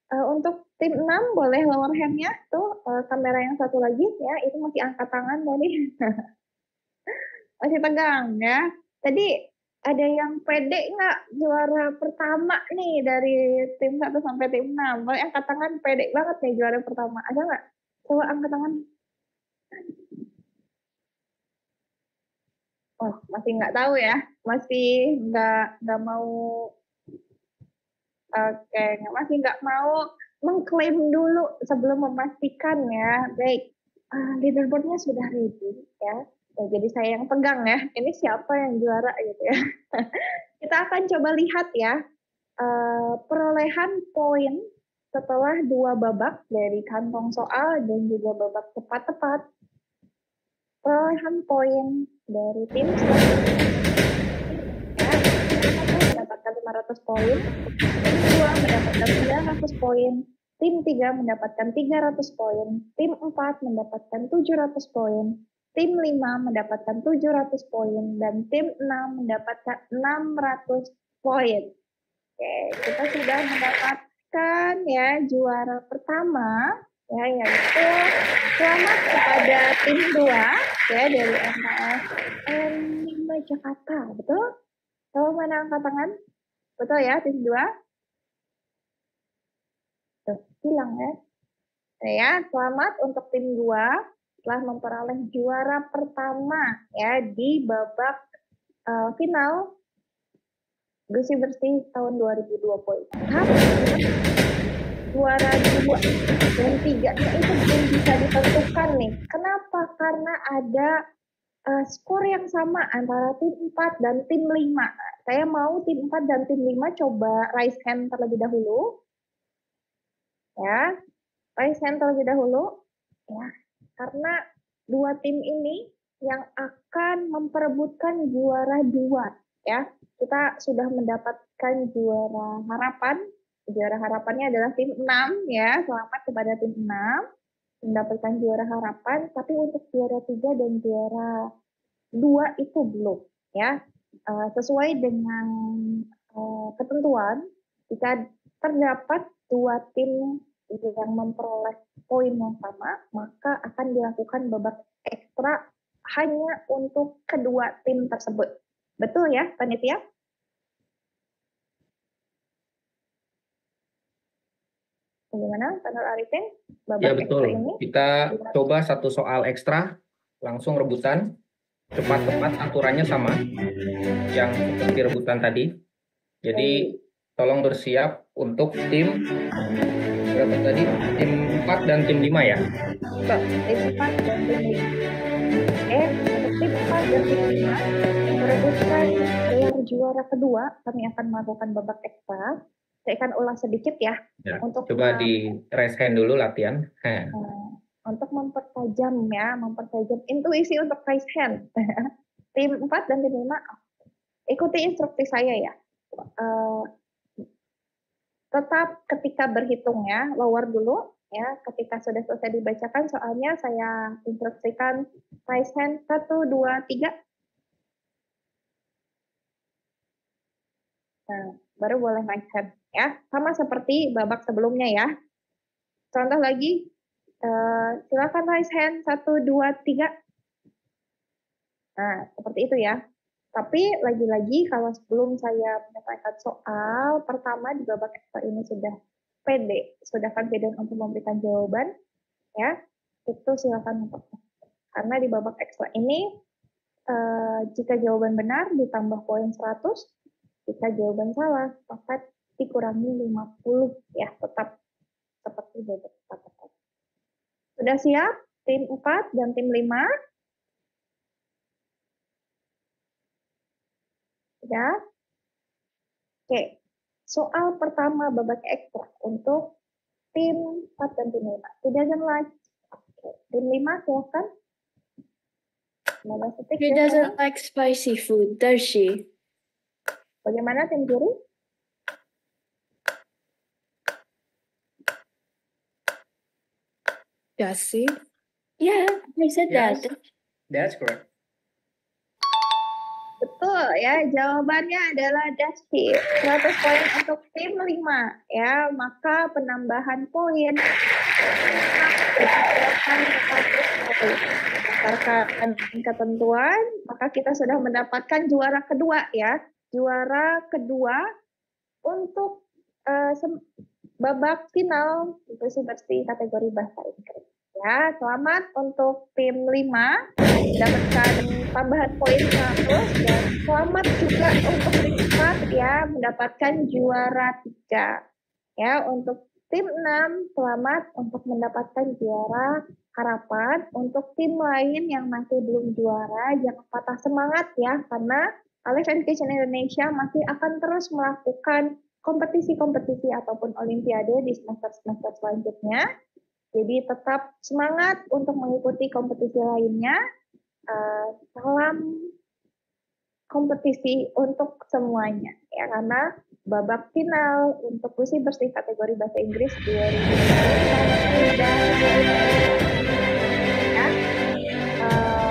Untuk tim 6 boleh lower hand-nya tuh, kamera yang satu lagi ya, itu masih angkat tangan tadi. Masih tegang ya. Tadi ada yang pede nggak juara pertama nih dari tim 1 sampai tim 6? Boleh angkat tangan, pede banget nih juara pertama. Ada nggak? Coba angkat tangan. Oh, masih nggak tahu ya. Masih nggak mau. Oke, masih nggak mau mengklaim dulu sebelum memastikan ya. Baik, leaderboardnya sudah ready ya. Jadi saya yang pegang ya. Ini siapa yang juara gitu ya. Kita akan coba lihat ya perolehan poin setelah 2 babak dari kantong soal dan juga babak tepat-tepat. Perolehan poin dari tim mendapatkan 500 poin, tim 2 mendapatkan 900 poin, tim 3 mendapatkan 300 poin, tim 4 mendapatkan 700 poin, tim 5 mendapatkan 700 poin, dan tim 6 mendapatkan 600 poin. Oke, kita sudah mendapatkan ya juara pertama ya, yaitu selamat kepada tim 2 ya dari MTS N5 Jakarta, betul? Kalau mana angkat tangan? Betul ya, tim 2? Tuh, hilang ya. Ya, selamat untuk tim 2 telah memperoleh juara pertama ya di babak final bersih-bersih tahun 2020. Tapi juara 2 dan 3-nya itu belum bisa ditentukan nih. Kenapa? Karena ada skor yang sama antara tim 4 dan tim 5. Saya mau tim 4 dan tim 5 coba raise hand terlebih dahulu. Ya, raise hand terlebih dahulu. Ya, karena 2 tim ini yang akan memperebutkan juara 2. Ya, kita sudah mendapatkan juara harapan. Juara harapannya adalah tim 6 ya. Selamat kepada tim 6 mendapatkan juara harapan, tapi untuk juara 3 dan juara 2 itu belum ya. Sesuai dengan ketentuan, jika terdapat 2 tim yang memperoleh poin yang sama, maka akan dilakukan babak ekstra hanya untuk kedua tim tersebut. Betul ya, panitia? Bagaimana, Pak Nur Arifin? Babak Ya betul. ekstra ini? Kita coba satu soal ekstra, langsung rebutan. Cepat-cepat aturannya sama yang seperti rebutan tadi. Jadi tolong bersiap untuk tim berapa tadi? Tim 4 dan tim 5 ya. Tim 4 dan tim 5. Untuk tim 4 dan tim 5 merebutkan gelar juara kedua, kami akan melakukan babak ekstra. Saya akan ulas sedikit ya. Untuk coba di raise hand dulu latihan. Untuk mempertajam intuisi untuk raise hand. Tim 4 dan tim 5, ikuti instruksi saya ya. Tetap ketika berhitung ya, lower dulu ya. Ketika sudah selesai dibacakan soalnya, saya instruksikan raise hand 1, 2, 3. Nah, baru boleh raise hand ya. Sama seperti babak sebelumnya ya. Contoh lagi, silakan raise hand 1, 2, 3. Nah, seperti itu ya. Tapi lagi-lagi kalau sebelum saya menyelesaikan soal pertama di babak ekstra ini sudah pede, sudah confident untuk memberikan jawaban, ya, itu silakan mempercepat. Karena di babak ekstra ini, jika jawaban benar ditambah poin 100, jika jawaban salah maka dikurangi 50 ya, tetap seperti babak tepat. Sudah siap tim 4 dan tim 5? Ya. Oke, soal pertama babak ekstra untuk tim 4 dan tim 5. Tidak like. Oke, tim 5 silakan. He doesn't like spicy food, does she? Bagaimana tim juri? Does she? Yeah, I said Yes. that. That's correct. Betul betul ya, jawabannya adalah Dasti. 100 poin untuk tim 5 ya, maka penambahan poin berdasarkan ketentuan, maka kita sudah mendapatkan juara kedua ya. Juara kedua untuk babak final bersih-bersih kategori bahasa Inggris. Ya, selamat untuk tim 5 mendapatkan tambahan poin 100 dan selamat juga untuk tim 4 ya mendapatkan juara 3. Ya, untuk tim 6 selamat untuk mendapatkan juara harapan. Untuk tim lain yang masih belum juara jangan patah semangat ya, karena Alef Education Indonesia masih akan terus melakukan kompetisi-kompetisi ataupun olimpiade di semester-semester selanjutnya. Jadi tetap semangat untuk mengikuti kompetisi lainnya. Salam kompetisi untuk semuanya ya, karena babak final untuk bersih-bersih kategori bahasa Inggris 2021 dan ya.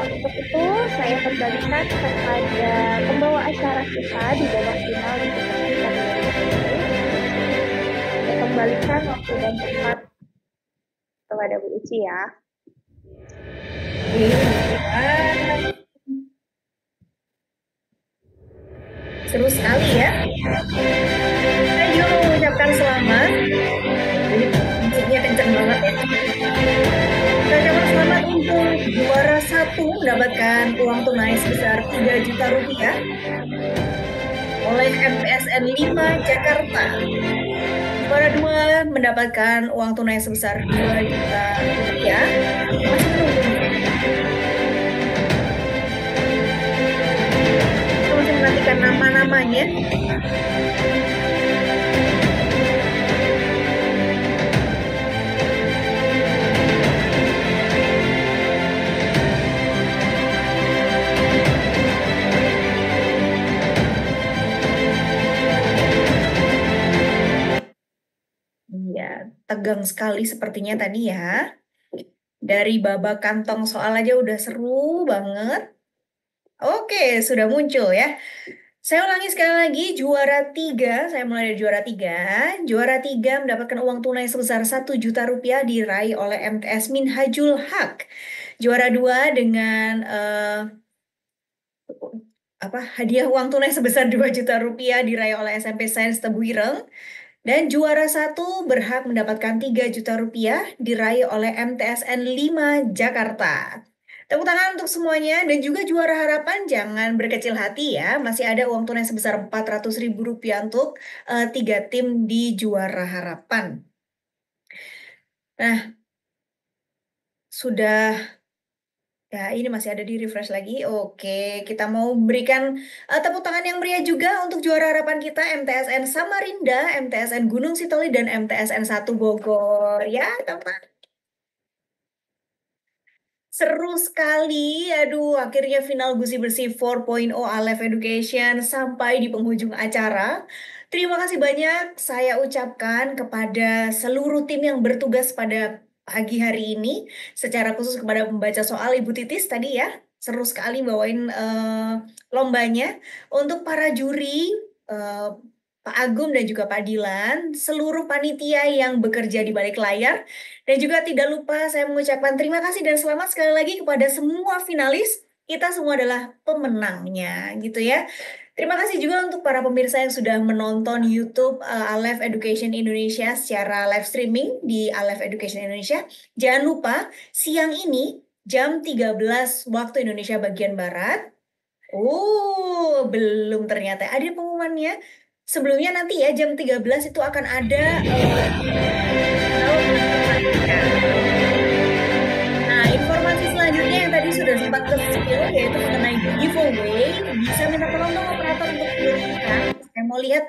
Untuk itu saya kembalikan kepada pembawa acara kita di babak final di kategori bahasa Inggris. Saya kembalikan waktu dan tempat kepada Bu Uci ya. Seru sekali ya. Ayo mengucapkan selamat. Jadi musiknya kenceng banget ya. Kita ucapkan selamat untuk juara 1 mendapatkan uang tunai sebesar 3 juta rupiah oleh MTSN 5 Jakarta. Juara 2 mendapatkan uang tunai sebesar 2 juta rupiah. Masih menunggu. Kita masih menantikan nama-namanya. Ya, tegang sekali sepertinya tadi ya. Dari babak kantong soal aja udah seru banget. Oke, sudah muncul ya. Saya ulangi sekali lagi, juara 3, saya mulai dari juara 3. Juara 3 mendapatkan uang tunai sebesar 1 juta rupiah diraih oleh MTS Minhajul Haq. Juara 2 dengan hadiah uang tunai sebesar 2 juta rupiah diraih oleh SMP Sains Tebu Ireng. Dan juara 1 berhak mendapatkan 3 juta rupiah diraih oleh MTSN 5 Jakarta. Tepuk tangan untuk semuanya. Dan juga juara harapan jangan berkecil hati ya. Masih ada uang tunai sebesar Rp400.000 untuk 3 tim di juara harapan. Nah, sudah... Ya, ini masih ada di refresh lagi. Oke, kita mau berikan tepuk tangan yang meriah juga untuk juara harapan kita MTSN Samarinda, MTSN Gunung Sitoli, dan MTSN 1 Bogor. Ya, teman. Seru sekali. Aduh, akhirnya final Gusi Bersih 4.0 Alef Education sampai di penghujung acara. Terima kasih banyak saya ucapkan kepada seluruh tim yang bertugas pada pagi hari ini, secara khusus kepada pembaca soal Ibu Titis tadi ya, seru sekali bawain lombanya. Untuk para juri, Pak Agung dan juga Pak Dilan, seluruh panitia yang bekerja di balik layar, dan juga tidak lupa saya mengucapkan terima kasih dan selamat sekali lagi kepada semua finalis. Kita semua adalah pemenangnya, gitu ya. Terima kasih juga untuk para pemirsa yang sudah menonton YouTube Alef Education Indonesia secara live streaming di Alef Education Indonesia. Jangan lupa, siang ini jam 13 waktu Indonesia bagian Barat. Belum ternyata. Ada pengumumannya. Sebelumnya nanti ya, jam 13 itu akan ada... informasi selanjutnya yang tadi sudah sempat ke-spill yaitu mengenai giveaway. Bisa minta tolong dong operator untuk kirimkan. Saya mau lihat.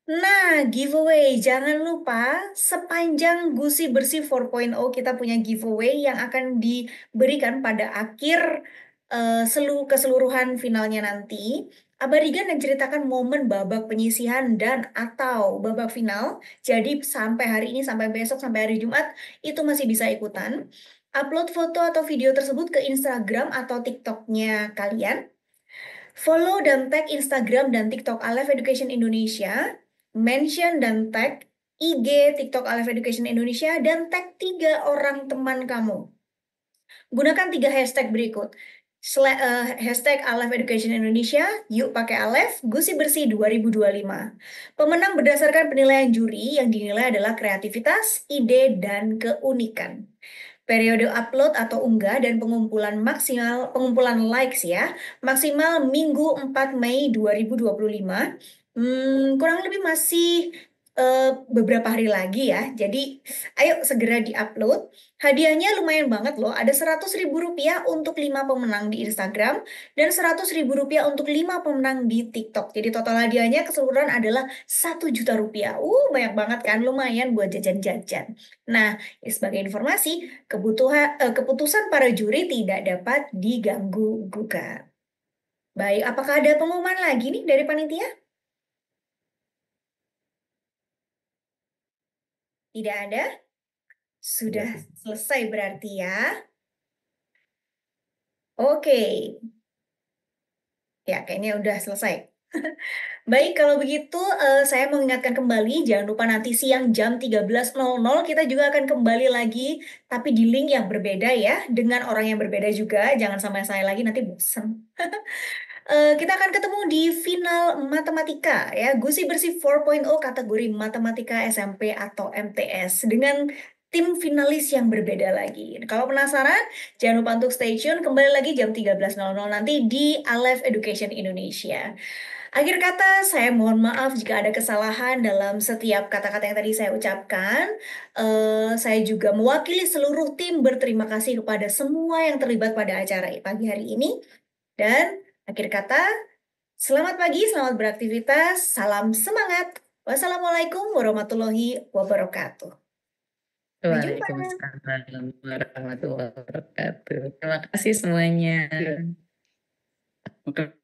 Nah, giveaway. Jangan lupa sepanjang Gusi Bersih 4.0 kita punya giveaway yang akan diberikan pada akhir keseluruhan finalnya nanti. Abadikan dan ceritakan momen babak penyisihan dan atau babak final. Jadi sampai hari ini, sampai besok, sampai hari Jumat itu masih bisa ikutan. Upload foto atau video tersebut ke Instagram atau TikTok-nya kalian. Follow dan tag Instagram dan TikTok Alef Education Indonesia, mention dan tag IG TikTok Alef Education Indonesia, dan tag 3 orang teman kamu. Gunakan 3 hashtag berikut. Hashtag Alef Education Indonesia, yuk pakai Alef, Gusi Bersih 2025. Pemenang berdasarkan penilaian juri yang dinilai adalah kreativitas, ide, dan keunikan. Periode upload atau unggah dan pengumpulan likes ya, maksimal Minggu 4 Mei 2025. Kurang lebih masih beberapa hari lagi ya. Jadi ayo segera di-upload. Hadiahnya lumayan banget loh. Ada 100.000 rupiah untuk 5 pemenang di Instagram dan 100.000 rupiah untuk 5 pemenang di TikTok. Jadi total hadiahnya keseluruhan adalah 1 juta rupiah. Banyak banget kan, lumayan buat jajan-jajan. Nah, sebagai informasi, keputusan para juri tidak dapat diganggu gugat. Baik, apakah ada pengumuman lagi nih dari panitia? Tidak ada? Sudah selesai berarti ya. Oke. Ya, kayaknya udah selesai. Baik, kalau begitu saya mengingatkan kembali, jangan lupa nanti siang jam 13.00 kita juga akan kembali lagi, tapi di link yang berbeda ya, dengan orang yang berbeda juga, jangan sampai saya lagi nanti bosan. Kita akan ketemu di final matematika ya, Gusi Bersih 4.0 kategori matematika SMP atau MTS dengan tim finalis yang berbeda lagi. Kalau penasaran, jangan lupa untuk stay tune kembali lagi jam 13.00 nanti di Alef Education Indonesia. Akhir kata, saya mohon maaf jika ada kesalahan dalam setiap kata-kata yang tadi saya ucapkan. Saya juga mewakili seluruh tim berterima kasih kepada semua yang terlibat pada acara pagi hari ini. Dan akhir kata, selamat pagi, selamat beraktivitas, salam semangat. Wassalamualaikum warahmatullahi wabarakatuh. Sampai jumpa. Waalaikumsalam warahmatullahi wabarakatuh. Terima kasih semuanya. Oke.